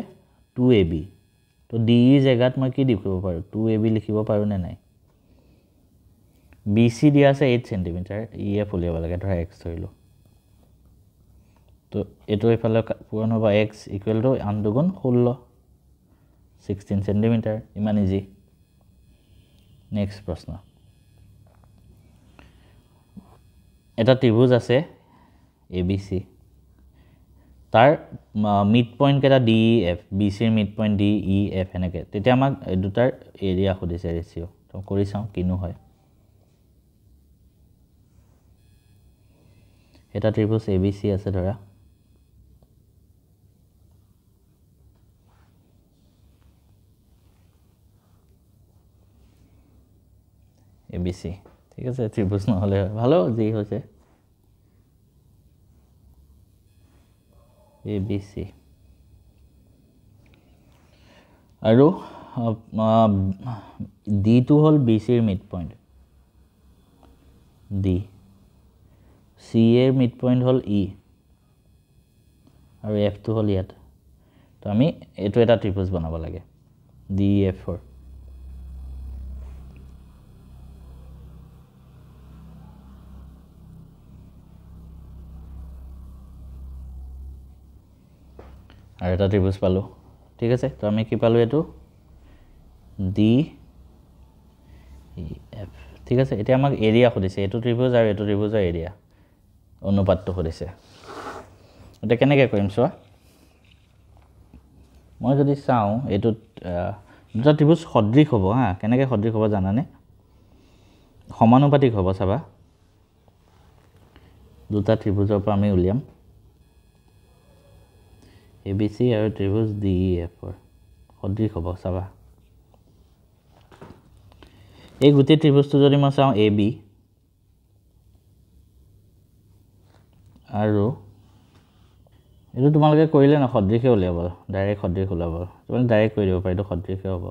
2AB তো DE জেগাত মই কি লিখিব পাৰো 2AB লিখিব পাৰো নে নাই BC দিয়া আছে 8 cm EF উলিয়াব লাগে ধৰা x ধৰিলো তো এটো এফালে পূৰণ হ'ব x ইকুৱেল টু 8 দুগুণ 16 16 cm ইমান ইজি নেক্সট প্ৰশ্ন এটা ত্ৰিভুজ আছে ABC তাৰ মিড পইণ্ট কেটা DEF BC ৰ মিড পইণ্ট DEF এনেকে তেতিয়া আমাক দুটাৰ এৰিয়া খুদিছে ৰেচিও তো কৰি চাও কিনো হয় এটা ত্ৰিভুজ ABC আছে ধৰা ABC ঠিক আছে ত্ৰিভুজ নহলে ভালো যি হৈছে ABC আৰু D টো হল BC ৰ মিড পইণ্ট D C এৰ মিড পইণ্ট হল E আৰু F টো হল ইয়াত তো আমি এটো এটা ত্ৰিভুজ বনাব লাগে DEF ৰ আৰু এটা ত্ৰিভুজ পালোঁ ঠিক আছে তো আমি কি পালোঁ এইটো ডি ই এফ ঠিক আছে এতিয়া আমাক এৰিয়া সুধিছে এইটো ত্ৰিভুজ আৰু এইটো ত্ৰিভুজৰ এৰিয়া অনুপাতটো সুধিছে এটা কেনেকৈ কৰিম চোৱা মই যদি চাওঁ এইটোত দুটা ত্ৰিভুজ সদৃশ হ'ব হা কেনেকৈ সদৃশ হ'ব জানানে সমানুপাতিক হ'ব চাবা দুটা ত্ৰিভুজৰ পৰা আমি উলিয়াম ABC আৰু ত্ৰিভুজ DEF ৰ সদৃশ হ'ব চাবা এই গোটেই ত্ৰিভুজটো যদি মই চাওঁ AB আৰু এইটো তোমালোকে কৰিলে না সদৃশে উলিয়াব ডাইৰেক্ট সদৃশ ওলাব তুমি ডাইৰেক্ট কৰি দিব পাৰিটো সদৃশে হ'ব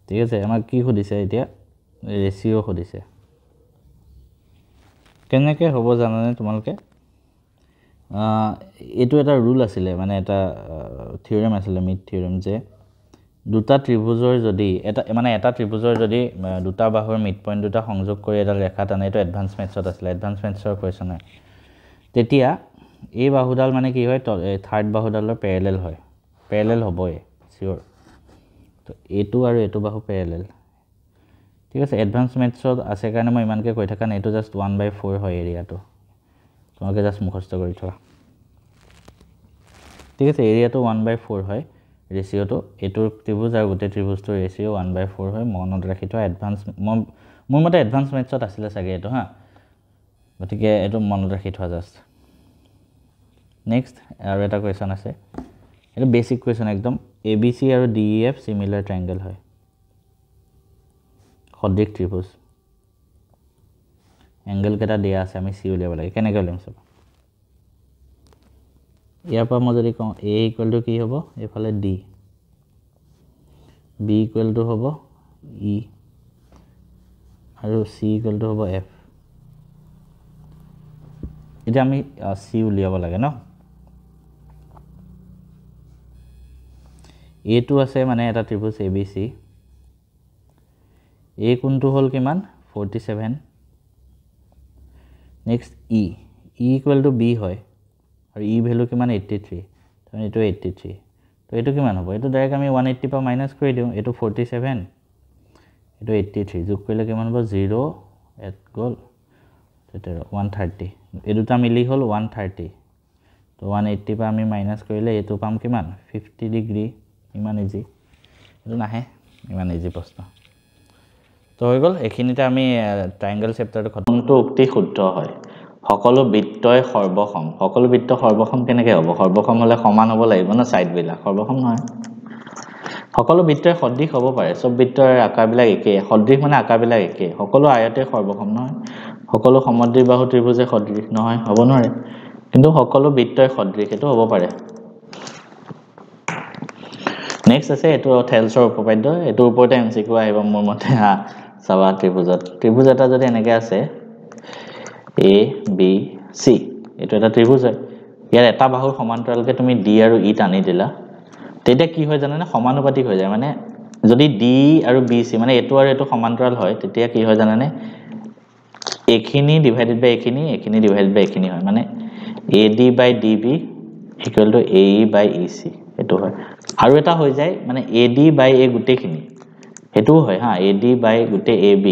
ঠিক আছে আমাক কি সুধিছে এতিয়া ৰেচিও সুধিছে কেনেকৈ হ'ব জানানে তোমালোকে এইটো এটা ৰুল আছিলে মানে এটা থিওৰেম আছিলে মিড থিওৰেম যে দুটা ত্ৰিভুজৰ যদি এটা ত্ৰিভুজৰ যদি দুটা বাহুৰ মিড পইণ্ট দুটা সংযোগ কৰি এটা ৰেখা টানে এইটো এডভান্স মেথছত আছিলে এডভান্স মেথছৰ কুৱেশ্যন হয় তেতিয়া এই বাহুডাল মানে কি হয় থাৰ্ড বাহুডালৰ পেৰেলেল হয় পেৰেলেল হ'বই চিয়'ৰ তো এইটো আৰু এইটো বাহু পেৰেলেল ঠিক আছে এডভান্স মেথছত আছে কাৰণে মই ইমানকৈ কৈ থকা নাই এইটো জাষ্ট 1/4 হয় এৰিয়াটো তোমালোকে জাষ্ট মুখস্থ কৰি থোৱা ঠিক আছে এৰিয়াটো 1/4 হয় ৰেচিঅ'টো এইটোৰ ত্ৰিভুজ আৰু গোটেই ত্ৰিভুজটোৰ ৰেচিঅ' 1/4 হয় মনত ৰাখি থোৱা এডভান্স মোৰ মতে এডভান্স মেথছত আছিলে চাগে এইটো হা গতিকে এইটো মনত ৰাখি থোৱা জাষ্ট নেক্সট আৰু এটা কুৱেশ্যন আছে এইটো বেছিক কুৱেশ্যন একদম ABC আৰু DEF চিমিলাৰ ট্ৰাইংগল হয় সদৃশ ত্ৰিভুজ এংগল কেইটা দিয়া আছে আমি চি উলিয়াব লাগে কেনেকৈ উলিয়াম চাব ইয়াৰ পৰা মই যদি কওঁ A = কি হ'ব এইফালে D B = হ'ব E আৰু C = হ'ব F এতিয়া আমি C উলিয়াব লাগে ন এইটো আছে মানে এটা ত্ৰিভুজ ABC A কোনটো হ'ল কিমান 47 নেক্সট E = B হয় আৰু E ভ্যালু কিমান 83 তো এইটো 83 তো এইটো কিমান হ'ব এইটো ডাইৰেক্ট আমি 180 পৰা মাইনাস কৰি দিওঁ এইটো 47 এইটো 83 যোগ কৰিলে কিমান হ'ব 0 এড গ'ল তেতিয়া 130 এই দুটা মিলি হ'ল 130 তো 180 পৰা আমি মাইনাস কৰিলে এইটো পাম কিমান 50 ডিগ্ৰী ইমান ইজি এইটো নাহে ইমান ইজি প্ৰশ্ন তো হৈ গ'ল এইখিনিতে আমি ট্ৰাইংগল চেপ্টাৰটো খতমটো উক্তি শুদ্ধ হয় সকলো বৃত্তই সৰ্বসম কেনেকৈ হ'ব সৰ্বসম হ'লে সমান হ'ব লাগিব না সাইডবিলাক সৰ্বসম নহয় সকলো বৃত্তই সদৃশ হ'ব পাৰে সব বৃত্তৰ আকাৰবিলাক একেই সদৃশ মানে আকাৰবিলাক একেই সকলো আয়তে সৰ্বসম নহয় সকলো সমদ্বিবাহু বাহু ত্ৰিভুজে সদৃশ নহয় হ'ব নোৱাৰে কিন্তু সকলো বৃত্তই সদৃশ এটো হ'ব পাৰে নেক্সট আছে এটো থেলছৰ উপপাদ্য এটোৰ ওপৰতে এমসিকিউ আহিব মোৰ মতে চাবা ত্ৰিভুজ এটা যদি এনেকৈ আছে A B C এটো এটা ত্ৰিভুজ হয় ইয়াৰ এটা বাহুৰ সমান্তৰালকে তুমি D আৰু E টানি দিলা তেতিয়া কি হয় জানেনে সমানুপাতিক হৈ যায় মানে যদি D আৰু BC মানে এটো আৰু এটো সমান্তৰাল হয় তেতিয়া কি হয় জানেনে এখিনি ডিভাইডেড বাই এখিনি ডিভাইডেড বাই এখিনি হয় মানে AD বাই DB = AE বাই EC এটো হয় আৰু এটা হৈ যায় মানে AD বাই A গোটেইখিনি এটো হয় হা AD বাই গোটেই AB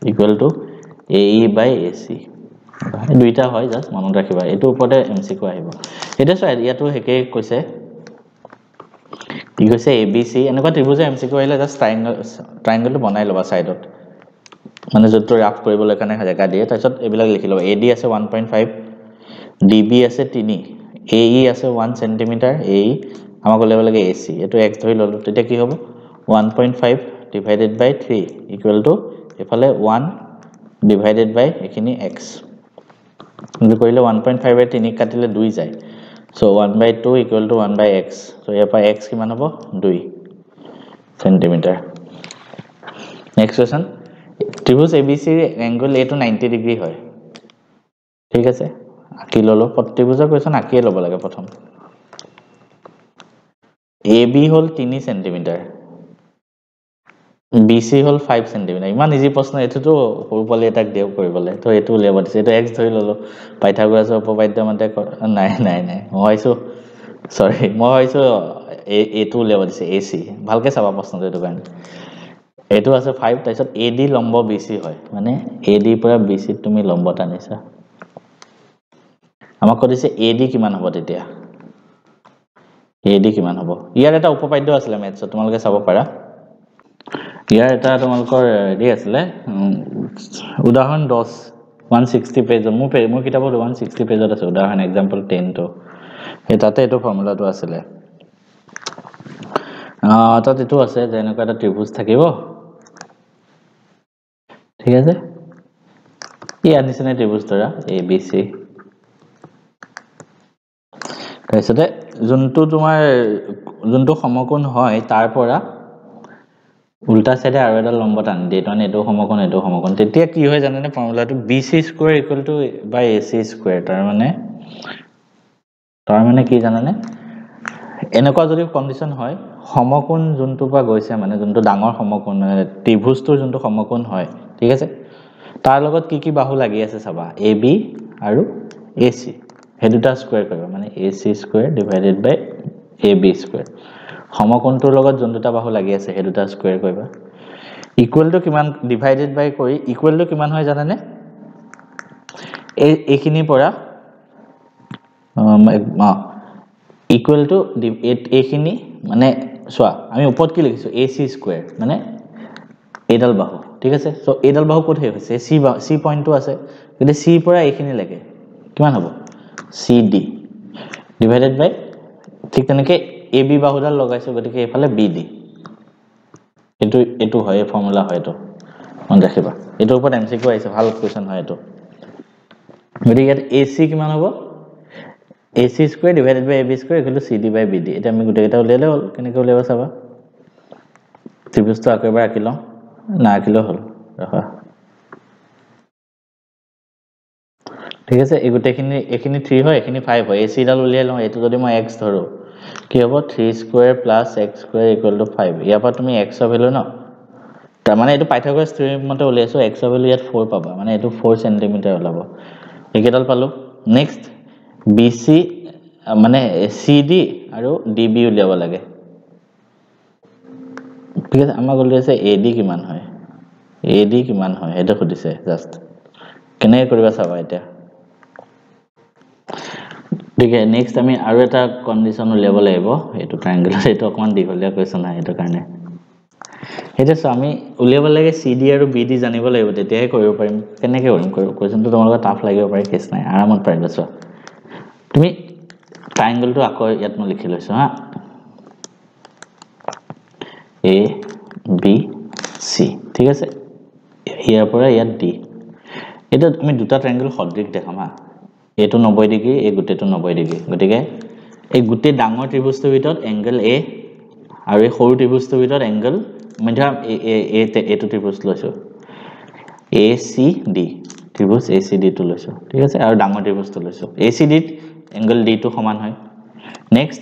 = AE বাই AC দুইটা হয় জাস্ট মনত ৰাখিবা এটো ওপৰতে এমসিকিউ আহিব এটা চোৱা ইয়াতো হেকে কৈছে কি কৈছে ABC এনেকুৱা ত্ৰিভুজে এমসিকিউ আহিলে জাস্ট ট্ৰাইংগলটো বনাই লবা সাইডত মানে যত ৰাফ কৰিবলৈ কাৰণে জায়গা দিয়ে তাৰপিছত এবিলাক লিখি লবা AD আছে 1.5 DB আছে 3 AE আছে 1 cm AE আমাক ওলাব লাগে AC এটো x ধৰি ললো তেতিয়া কি হ'ব 1.5 divided by 3 = এফালে 1 divided by এখিনি x কিন্তু কৰিলে 1.5 বাই 3 কাটিলে 2 যায় so 1/2 = 1/x so ইয়াৰ পৰা x কিমান হ'ব 2 cm নেক্সট কোৱেশ্চন ত্ৰিভুজ ABC এংগল A টো 90 ডিগ্ৰী হয় ঠিক আছে আকি ললো ত্ৰিভুজৰ কোৱেশ্চন আকিয়ে ল'ব লাগে প্ৰথম AB হ'ল 3 cm BC হল 5 cm ইমান ইজি প্ৰশ্ন এটোটো সৰু পোৱালি এটাক দেও কৰিবলে তো এটো উলিয়াব দিছে এটো x ধৰি ললো পাইথাগোৰাছৰ উপপাদ্য মতে নাই নাই নাই মইছো সৰি মইছো এটো উলিয়াব দিছে AC ভালকে চাবা প্ৰশ্নটো এটো কাৰণে এটো আছে 5 তাৰপিছত AD লম্ব BC হয় মানে AD পৰা BC তুমি লম্ব টানিছা আমাক কৈছে AD কিমান হ'ব তেতিয়া AD কিমান হ'ব ইয়াৰ এটা উপপাদ্য আছিল মেথছত তোমালোকে চাব পাৰা ইয়াৰ এটা তোমালোকৰ ৰেডি আছিলে উদাহৰণ 10 160 পেজ মোৰ কিতাপত 160 পেজত আছে উদাহৰণ एग्जांपल 10 তো এই তাতে এটো ফৰ্মুলাটো আছিলে তাত এটো আছে যে এনেকুৱা এটা ত্ৰিভুজ থাকিব ঠিক আছে ইয়াৰ নিচিনা ত্ৰিভুজ ধৰা ABC তাৰপিছতে যোনটো সমকোণ হয় তাৰ পৰা উল্টা সাইডে আৰু এটা লম্ব টান দিয়ে তনে এটো সমকোণ তেতিয়া কি হয় জানেনে ফৰ্মুলাটো BC² = AC² তাৰ মানে কি জানেনে এনেকুৱা যদি কন্ডিশন হয় সমকোণ যোনটো পা গৈছে মানে যোনটো ডাঙৰ সমকোণ মানে ত্ৰিভুজটোৰ যোনটো সমকোণ হয় ঠিক আছে তাৰ লগত কি বাহু লাগি আছে চাবা AB আৰু AC হে দুটা স্কয়াৰ কৰিবা মানে AC² / AB² সমকোণটোৰ লগত যোনটা বাহু লাগি আছে হে দুটা স্কয়াৰ কৰিবা ইকুৱেল টু কিমান ডিভাইডেড বাই কৰি ইকুৱেল টু কিমান হয় জানানে এইখিনি পৰা ইকুৱেল টু এইখিনি মানে সোয়া আমি ওপৰত কি লিখিছো AC² মানে এডাল বাহু ঠিক আছে সো এডাল বাহু কোঠে হৈছে C পইণ্টটো আছে যদি C পৰা এইখিনি লাগে কিমান হ'ব CD ডিভাইডেড বাই ঠিক তেনেকে AB বাহুডাল লগাইছো গতিকে এফালে BD এটো হয় ফৰ্মুলা হয় এটো মন ৰাখিবা এটোৰ ওপৰত MCQ আহিছে ভাল কোৱেশ্চন হয় এটো গতিকে AC কিমান হ'ব AC² / AB² = CD / BD এটা আমি গুটেটা উলিয়ালে হল কেনেকৈ উলিয়াবা চাবা ত্ৰিভুজটো একেবাৰে আঁকিলো না আঁকিলো হল ৰাখা ঠিক আছে এই গুটেখিনি এখিনি 3 হয় এখিনি 5 হয় AC ডাল উলিয়াই লও এটো যদি মই x ধৰো কি হ'ব 3² + x² = 5 ইয়াৰ পৰা তুমি x ৰ ভ্যালু ন তাৰ মানে এটো পাইথাগোৰাছ থিওৰেম মতে উলিয়াইছো x ৰ ভ্যালু ইয়াত 4 পাবা মানে এটো 4 cm ওলাব একেডাল পালো নেক্সট BC মানে CD আৰু DB উলিয়াব লাগে ঠিক আছে আমাক উলিয়াইছে AD কিমান হয় এটা খুদিছে জাস্ট কেনে কৰিবা চাবা এটা ঠিক আছে নেক্সট আমি আৰু এটা কন্ডিশন উলিয়াব লাগিব এটো ট্ৰায়াঙ্গল এটো অকমান দীঘলীয়া কোৱেশ্চন হয় এটো কাৰণে এটা আমি উলিয়াব লাগে CD আৰু BD জানিব লাগিব তেতিয়াহে কৰিব পাৰিম কেনেকৈ কৰিম কোৱেশ্চনটো তোমালোকৰ টাফ লাগিব পাৰে কেছ নাই আৰামত পাৰিবা চোৱা তুমি ট্ৰায়াঙ্গলটো আকৌ ইয়াত মই লিখি লৈছো হা A B C ঠিক আছে ইয়াৰ পৰা ইয়াত D এটা আমি দুটা ট্ৰায়াঙ্গল সদৃশ দেখাম হা এটো 90 ডিগ্ৰী এই গুটেটো 90 ডিগ্ৰী গতিকে এই গুটে ডাঙৰ ত্ৰিভুজটোৰ ভিতৰত এংগল A আৰু এই সৰু ত্ৰিভুজটোৰ ভিতৰত এংগল মধ্যা এটো ত্ৰিভুজ লৈছো ACD ত্ৰিভুজ ACD টো লৈছো ঠিক আছে আৰু ডাঙৰ ত্ৰিভুজটো লৈছো ACD এংগল D টো সমান হয় নেক্সট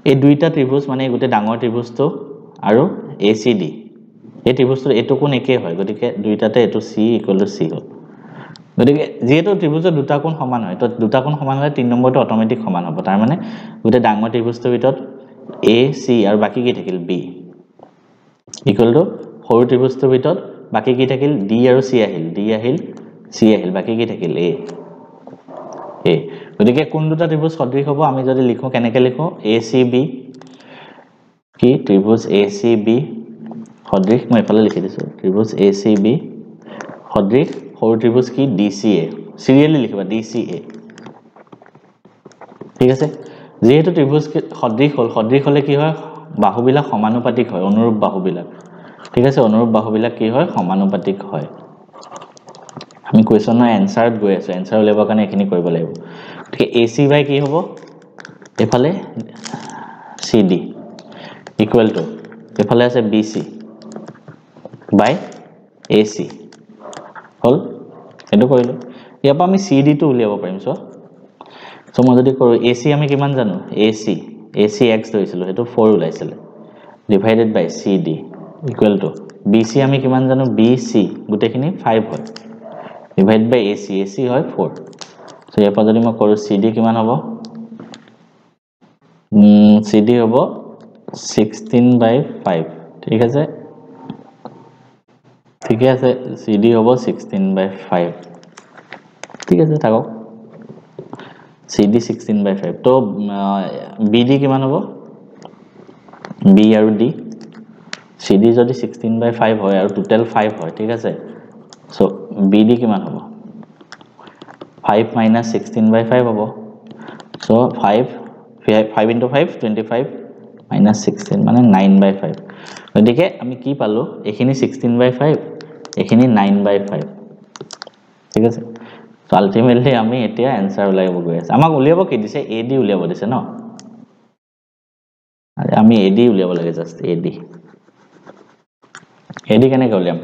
এই দুইটা ত্ৰিভুজ মানে গুটে ডাঙৰ ত্ৰিভুজটো আৰু ACD এই ত্ৰিভুজটো এটো কোণ একে হয় গতিকে দুইটাতে এটো C = C হ'ল গতিকে যেহেতু ত্ৰিভুজৰ দুটা কোণ সমান হয় তো দুটা কোণ সমান হলে 3 নম্বৰটো অটোমেটিক সমান হ'ব তাৰ মানে গুটে ডাঙৰ ত্ৰিভুজটোৰ ভিতৰত AC আৰু বাকি কি থাকিল B = সৰু ত্ৰিভুজটোৰ ভিতৰত বাকি কি থাকিল D আৰু C আহিল C আহিল বাকি কি থাকিল A গতিকে কোন দুটা ত্ৰিভুজ সদৃশ হ'ব আমি যদি লিখো কেনেকৈ লিখো ACB কি ত্ৰিভুজ ACB সদৃশ মই এফালে লিখি দিছো ত্ৰিভুজ ACB সদৃশ সৰু ত্ৰিভুজ কি DCA সিৰিয়ালি লিখিবা DCA ঠিক আছে যেহেতু ত্ৰিভুজ সদৃশ হলে কি হয় বাহুবিলাক সমানুপাতিক হয় অনুৰূপ বাহুবিলাক ঠিক আছে অনুৰূপ বাহুবিলাক কি হয় সমানুপাতিক হয় আমি কোৱেশ্চনৰ এনসাৰত গৈ আছো এনসাৰ উলিয়াবৰ কাৰণে এখিনি কৰিব লাগিব ঠিক AC বাই কি হ'ব এফালে CD ইকুৱেল টু এফালে আছে BC বাই AC হল এটো কৰিলো ইয়াৰ পৰা আমি CD টো উলিয়াব পাৰিম সো মই যদি কৰো AC আমি কিমান জানো AC x ধৰিছিলো হেতু 4 ওলাইছিল divided by CD equal to BC আমি কিমান জানো BC গুটেখিনি 5 হয় ডিভাইড বাই AC AC হয় 4 সো ইয়াৰ পৰা যদি মই কৰো CD কিমান হ'ব CD হ'ব 16/5 ঠিক আছে CD হ'ব 16/5 ঠিক আছে থাকক CD 16/5 তো BD কিমান হ'ব B আৰু D CD যদি 16/5 হয় আৰু টোটাল 5 হয় ঠিক আছে সো BD কিমান হ'ব 5 - 16/5 হ'ব সো 5 5 * 5 25 - 16 মানে 9/5 গতিকে আমি কি পালো এখিনি 16/5 এখিনি 9/5 ঠিক আছে সো আলটিমেটলি আমি এতিয়া आंसर উলাইব গৈ আছে আমাক উলিয়াব কি দিছে AD উলিয়াব দিছে ন আৰে আমি AD উলিয়াব লাগে জাস্ট AD কেনে উলিয়াম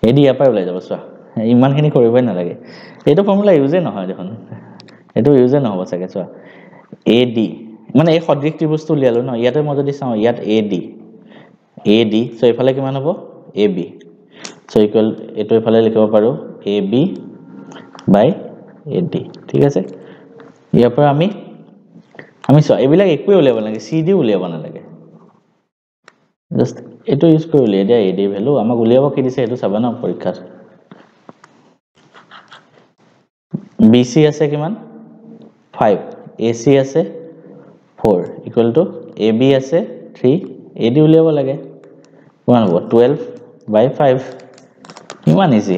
AD ইয়াৰ উলাই যাব চোৱা ইমানখিনি কৰিবই নালাগে এইটো ফৰ্মুলা ইউজে নহয় দেখোন এটো ইউজে নহব চাগে চোৱা AD মানে এই সদৃশ ত্ৰিভুজটো উলিয়ালো ন ইয়াতে মই যদি চাও ইয়াত AD সো এফালে কিমান হ'ব AB সো ইকুয়াল এটো এফালে লিখিব পাৰো AB বাই AD ঠিক আছে ইয়াৰ পৰা আমি চোৱা এবিলাক একোই উলিয়াব নালাগে CD উলিয়াব নালাগে জাস্ট এটো ইউজ কৰি উলিয়াই দিয়া AD ভ্যালু আমাক উলিয়াব কি দিছে এটো চাবা না পৰীক্ষাত BC আছে কিমান 5 AC আছে 4 equal to AB আছে 3 AD উলিয়াব লাগে কিমান হ'ব 12/5 ইমান ইজি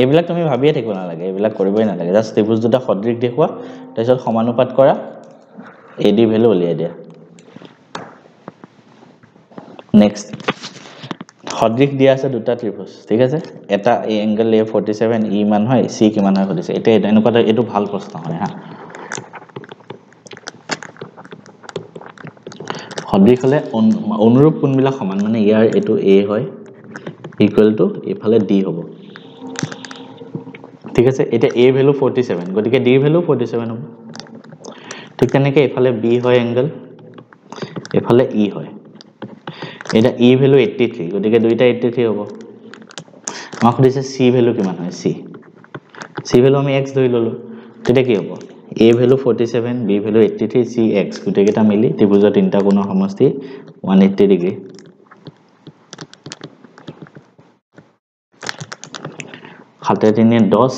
এবিলাক তুমি ভাবিয়ে থাকিব না লাগে এবিলাক কৰিবই না লাগে জাস্ট ত্ৰিভুজ দুটা সদৃশ দেখুৱা তাৰপিছত সমানুপাত কৰা AD ভ্যালু উলিয়াই দিয়া নেক্সট সদৃশ দিয়া আছে দুটা ত্ৰিভুজ ঠিক আছে এটা এই এংগল A47 ই মান হয় C কিমান হয় হদিছে এটা এনেকুৱা এটো ভাল প্ৰশ্ন হয় হা সদৃশ হলে অনুৰূপ কোণবিলাক সমান মানে ইয়াৰ এটো A হয় ইকুৱেল টু এফালে D হ'ব ঠিক আছে এটা A ভ্যালু 47 গতিকে D ভ্যালু 47 হ'ব ঠিক তেনেকৈ এফালে B হয় এংগল এফালে E হয় এটা E ভ্যালু 83 গতিকে দুইটা 83 হ'ব আমাক দিছে C ভ্যালু কিমান হয় C ভ্যালু আমি x ধৰি ললো তেতিয়া কি হ'ব A value 47 B value 83 C x গুটেকেটা মিলি ত্ৰিভুজৰ তিনটা কোণৰ সমষ্টি 180 ডিগ্ৰী হাতে 3 10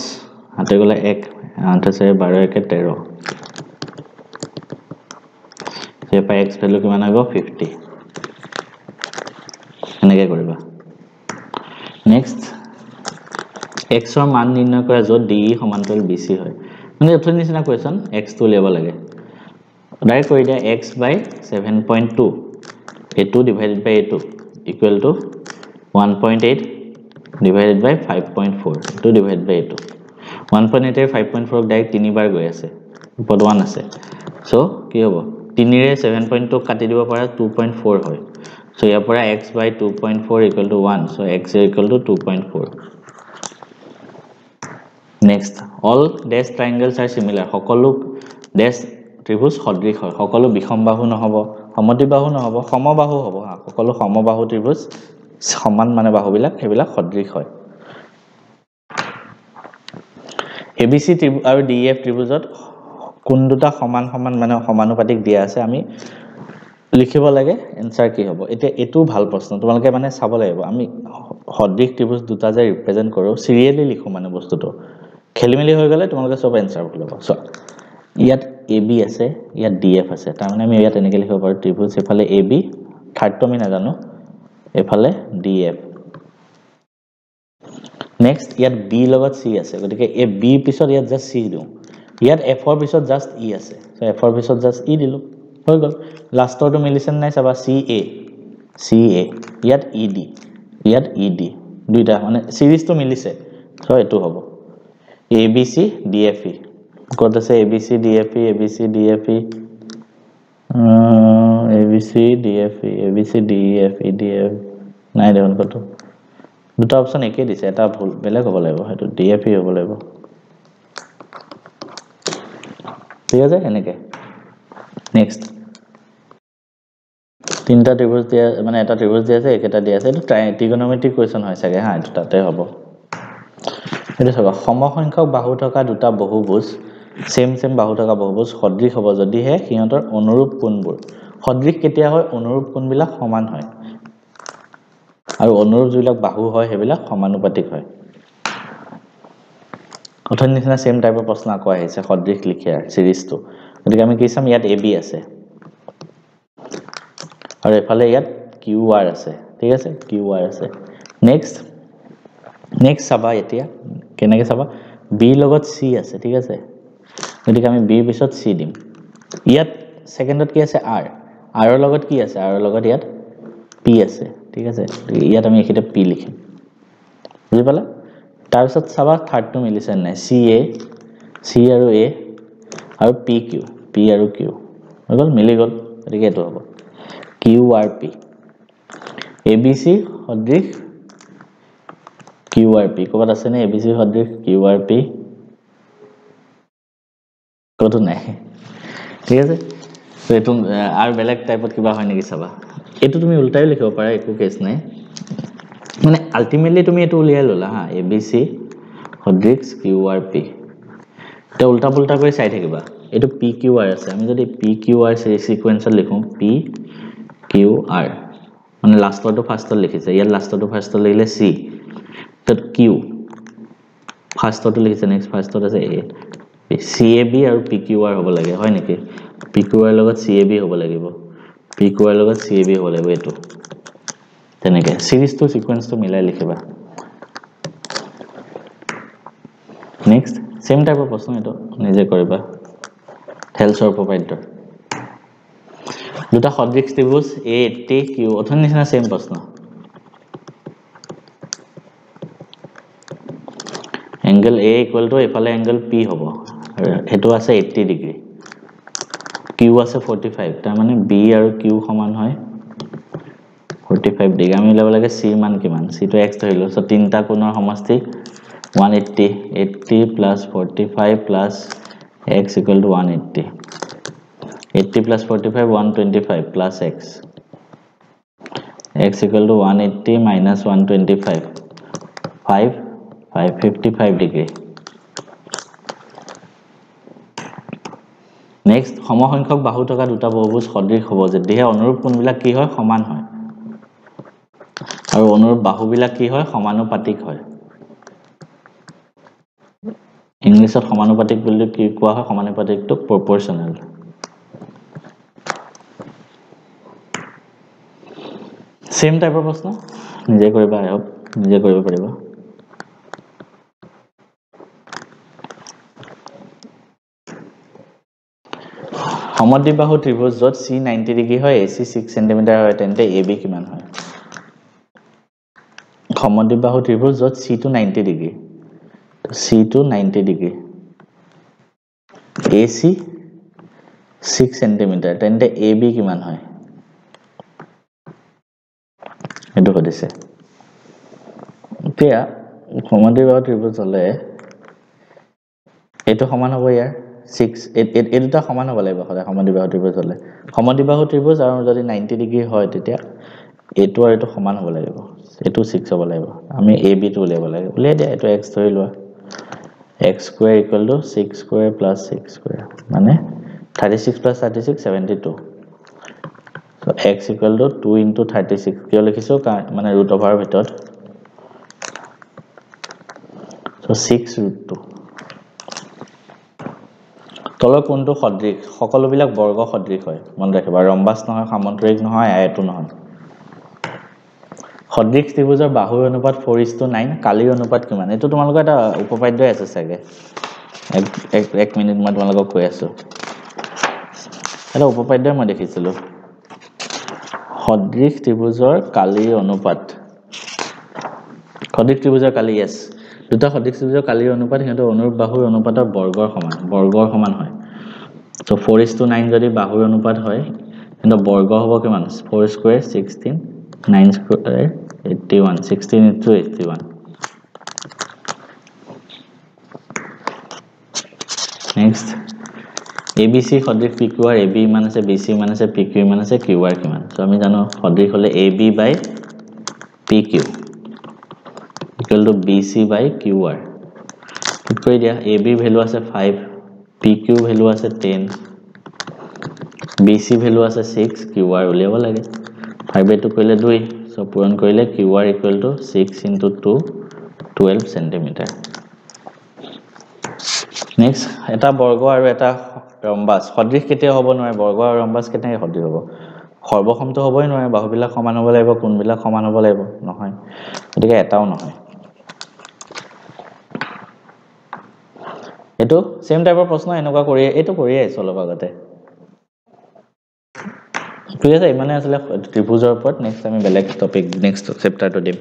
হাতে গলে 1 হাতে 12 1 13 সেপা x ভ্যালু কিমান হ'ব 50 এনেকৈ কৰিবা নেক্সট x ৰ মান নিৰ্ণয় কৰা যত DE সমান্তৰাল BC হয় মানে এটো নিচিনা কোৱেশ্চন x টো উলিয়াব লাগে ডাইৰেক্ট কৰি দিয়া x / 7.2 a2 divided by a2 equal to 1.8 divided by 5.4 2 divided by a2 1.8 এর 5.4 ডাইৰেক্ট তিনিবাৰ গৈ আছে পদ 1 আছে সো কি হ'ব 3 ৰে 7.2 কাটি দিব পাৰা 2.4 হয় সো ইয়াৰ পৰা x / 2.4 equal to 1 so x equal to 2.4 next all dash triangles are similar সকলো dash ত্ৰিভুজ সদৃশ হয় সকলো বিষমবাহু নহব সমদ্বিবাহু নহব সমবাহু হ'ব সকলো সমবাহু ত্ৰিভুজ সমান মানে বাহুবিলাক হেবিলাক সদৃশ হয় ABC আৰু DEF ত্ৰিভুজত কোন দুটা সমান সমান মানে সমানুপাতিক দিয়া আছে আমি লিখিব লাগে आंसर কি হ'ব এটা এটো ভাল প্ৰশ্ন তোমালকে মানে চাব লাগিব আমি সদৃশ ত্ৰিভুজ দুটা যে ৰিপ্ৰেজেন্ট কৰো সিৰিয়ালি লিখো মানে বস্তুটো খেলিমেলি হৈ গলে তোমালকে সব आंसर ভুল হ'ব সো ইয়াত AB আছে ইয়াত DF আছে তাৰ মানে আমি ইয়াত এনেকৈ লিখিব পাৰো ত্ৰিভুজ এফালে AB থাৰ্ডটো আমি না জানো এফালে DF নেক্সট ইয়াত B লগত C আছে গতিকে এ B পিছত ইয়াত জাস্ট C দিও ইয়াত F ৰ পিছত জাস্ট E আছে সো F ৰ পিছত জাস্ট E দিলো হৈ গল লাষ্টৰটো মিলিছন নাই চাবা CA ইয়াত ED দুইটা মানে সিরিজটো মিলিছে সো এটো হ'ব ABC DFE কত আছে ABC DFE ABC DFE ABC DFE ABC DFE DF নাই দেখোন কত দুটা অপচন একে দিছে এটা ভুল বেলেগ হ'ব লাগিব হেতু DFE হ'ব লাগিব ঠিক আছে এনেকে নেক্সট তিনটা ত্ৰিভুজ দিয়া মানে এটা ত্ৰিভুজ দিয়া আছে একেটা দিয়া আছে এটো ট্ৰিগোনোমেট্ৰিক কোৱেশ্চন হয় চাগে হা এটো তাতে হ'ব এটো চাবা সমসংখ্যক বাহু থকা দুটা বহুভুজ সেম বাহু থকা বহুভুজ সদৃশ হ'ব যদিহে সিহঁতৰ অনুৰূপ কোণবোৰ সদৃশ কেতিয়া হয় অনুৰূপ কোণবিলাক সমান হয় আৰু অনুৰূপ যিবিলাক বাহু হয় হেবিলাক সমানুপাতিক হয় অথনি নিচিনা সেম টাইপৰ প্ৰশ্ন আকৌ আহিছে সদৃশ লিখিয়াৰ সিৰিজটো গতিকে আমি কি চাম ইয়াত AB আছে আৰু এফালে ইয়াত QR আছে ঠিক আছে QR আছে নেক্সট চাবা এতিয়া কেনেকৈ চাবা B লগত C আছে ঠিক আছে গতিকে আমি B পিছত C দিম ইয়াত সেকেন্ডত কি আছে R R ৰ লগত কি আছে R ৰ লগত ইয়াত P আছে ঠিক আছে ইয়াত আমি এখিতে P লিখিম বুজি পালা তাৰ পিছত চাবা থাৰ্ডটো মিলিছে নাই C আৰু A আৰু PQ P আৰু Q হৈ গল মিলি গল গতিকে এটো হ'ব QRP ABC সদৃশ QRP ক'বাত আছে নে ABC সদৃশ QRP কতো নাই ঠিক আছে তো এটো আর বেলেগ টাইপত কিবা হয় নেকি চাবা এটো তুমি উল্টাই লিখিব পাৰা একো কেছ নাই মানে আলটিমেটলি তুমি এটো উলিয়াই ললা হা ABC সদৃশ QRP তে উল্টা পুল্টা কৰি চাই থাকিবা এটো PQR আছে আমি যদি PQR সিকোয়েন্সত লিখো PQR মানে লাষ্টৰটো ফাৰ্ষ্টত লিখিছে ইয়াত লাষ্টৰটো ফাৰ্ষ্টত লিখিলে C তত Q ফাৰ্ষ্টটো লিখিছে নেক্সট ফাৰ্ষ্টত আছে A CAB আৰু PQR হ'ব লাগে হয় নেকি PQR লগত CAB হ'ব লাগিব PQR লগত CAB হ'ব লাগিব এটো তেনেকে সিৰিজটো সিকোয়েন্সটো মিলাই লিখিবা নেক্সট সেম টাইপৰ প্ৰশ্ন এটো নিজে কৰিবা হেলছৰ উপপাদ্য দুটা সদৃশ ত্ৰিভুজ A80Q অথনি নিচিনা সেম প্ৰশ্ন এংগল A = এফালে এংগল P হ'ব হেতু আছে 80 ডিগ্ৰী Q আছে 45 তাৰ মানে B আৰু Q সমান হয় 45 ডিগ্ৰী আমি লব লাগে C মান কিমান C তো x ধৰিলো সো তিনটা কোণৰ সমষ্টি 180 80 plus 45 plus x equal to 180 80 plus 45 125 plus x equal to 180 minus 125 555 degree next সমসংখ্যক বাহু থকা দুটা বহুভুজ সদৃশ হ'ব যদিহে অনুৰূপ কোণবিলাক কি হয় সমান হয় আৰু অনুৰূপ বাহুবিলাক কি হয় সমানুপাতিক হয় ইংলিছত সমানুপাতিক বুলি কি কোৱা হয় সমানুপাতিকটো প্ৰপৰ্শনাল সেম টাইপৰ প্ৰশ্ন নিজে কৰিবা আই হোপ নিজে কৰিব পাৰিবা সমদ্বিবাহু ত্ৰিভুজ যত C 90 ডিগ্ৰী হয় AC 6 cm হয় তেন্তে AB কিমান হয় সমদ্বিবাহু ত্ৰিভুজ যত C to 90 degree C to 90 degree AC 6 cm তেন্তে AB কিমান হয় এটো কদিছে এতিয়া সমদ্বিবাহু ত্ৰিভুজ হলে এটো সমান হ'ব ইয়াৰ 6 এই দুটা সমান হ'ব লাগিব হলে সমদ্বিবাহু ত্ৰিভুজ হলে সমদ্বিবাহু ত্ৰিভুজ আৰু যদি 90 ডিগ্ৰী হয় তেতিয়া এটো আৰু এটো সমান হ'ব লাগিব এটো 6 হ'ব লাগিব আমি AB টো উলিয়াব লাগে উলিয়াই দিয়া এটো x ধৰি লোৱা x square equal to 6 square plus 6 square মানে 36 plus 36 72 so x equal to 2 into 36 কিয় লিখিছো মানে root over ভিতৰত so 6 root 2 তলৰ কোণটো সদৃশ সকলোবিলাক বৰ্গ সদৃশ হয় মন ৰাখিবা ৰম্বাস নহয় সামন্তৰিক নহয় আয়তো নহয় সদৃশ ত্ৰিভুজৰ বাহুৰ অনুপাত 4:9 কালিৰ অনুপাত কিমান এটো তোমালোকৰ এটা উপপাদ্য আছে চাগে এক মিনিট মই তোমালোকক কৈ আছো এটা উপপাদ্য মই দেখিছিলো সদৃশ ত্ৰিভুজৰ কালিৰ অনুপাত সদৃশ ত্ৰিভুজৰ কালি yes দুটা সদৃশ ত্ৰিভুজৰ কালিৰ অনুপাত হিহঁতৰ অনুৰূপ বাহুৰ অনুপাতৰ বৰ্গৰ সমান হয় so 4:9 যদি বাহুৰ অনুপাত হয় হিহঁতৰ বৰ্গ হ'ব কিমান 4 square 16 9 square 81 16 into 81 next ABC সদৃশ PQ আর AB ইমান আছে BC ইমান আছে PQ ইমান আছে QR কিমান সো আমি জানো সদৃশ হলে AB by PQ equal to BC by QR ঠিক কৰি দিয়া AB ভ্যালু আছে 5 PQ ভ্যালু আছে 10 BC ভ্যালু আছে 6 QR উলিয়াব লাগে 5 এটো কৰিলে 2 সো পূৰণ কৰিলে QR equal to 6 into 2 12 centimeter next এটা বৰ্গ আৰু এটা ৰম্বাস সদৃশ কেতিয়া হ'ব নোৱাৰে বৰ্গ আৰু ৰম্বাস কেনেকৈ সদৃশ হ'ব সৰ্বসমটো হ'বই নোৱাৰে বাহুবিলাক সমান হ'ব লাগিব কোণবিলাক সমান হ'ব লাগিব নহয় গতিকে এটাও নহয় এটো সেম টাইপৰ প্ৰশ্ন এনেকুৱা কৰি এটো কৰি আইছো অলপ আগতে ঠিক আছে ইমানে আসলে ত্ৰিভুজৰ ওপৰত নেক্সট আমি বেলেগ টপিক নেক্সট চেপ্টাৰটো দিম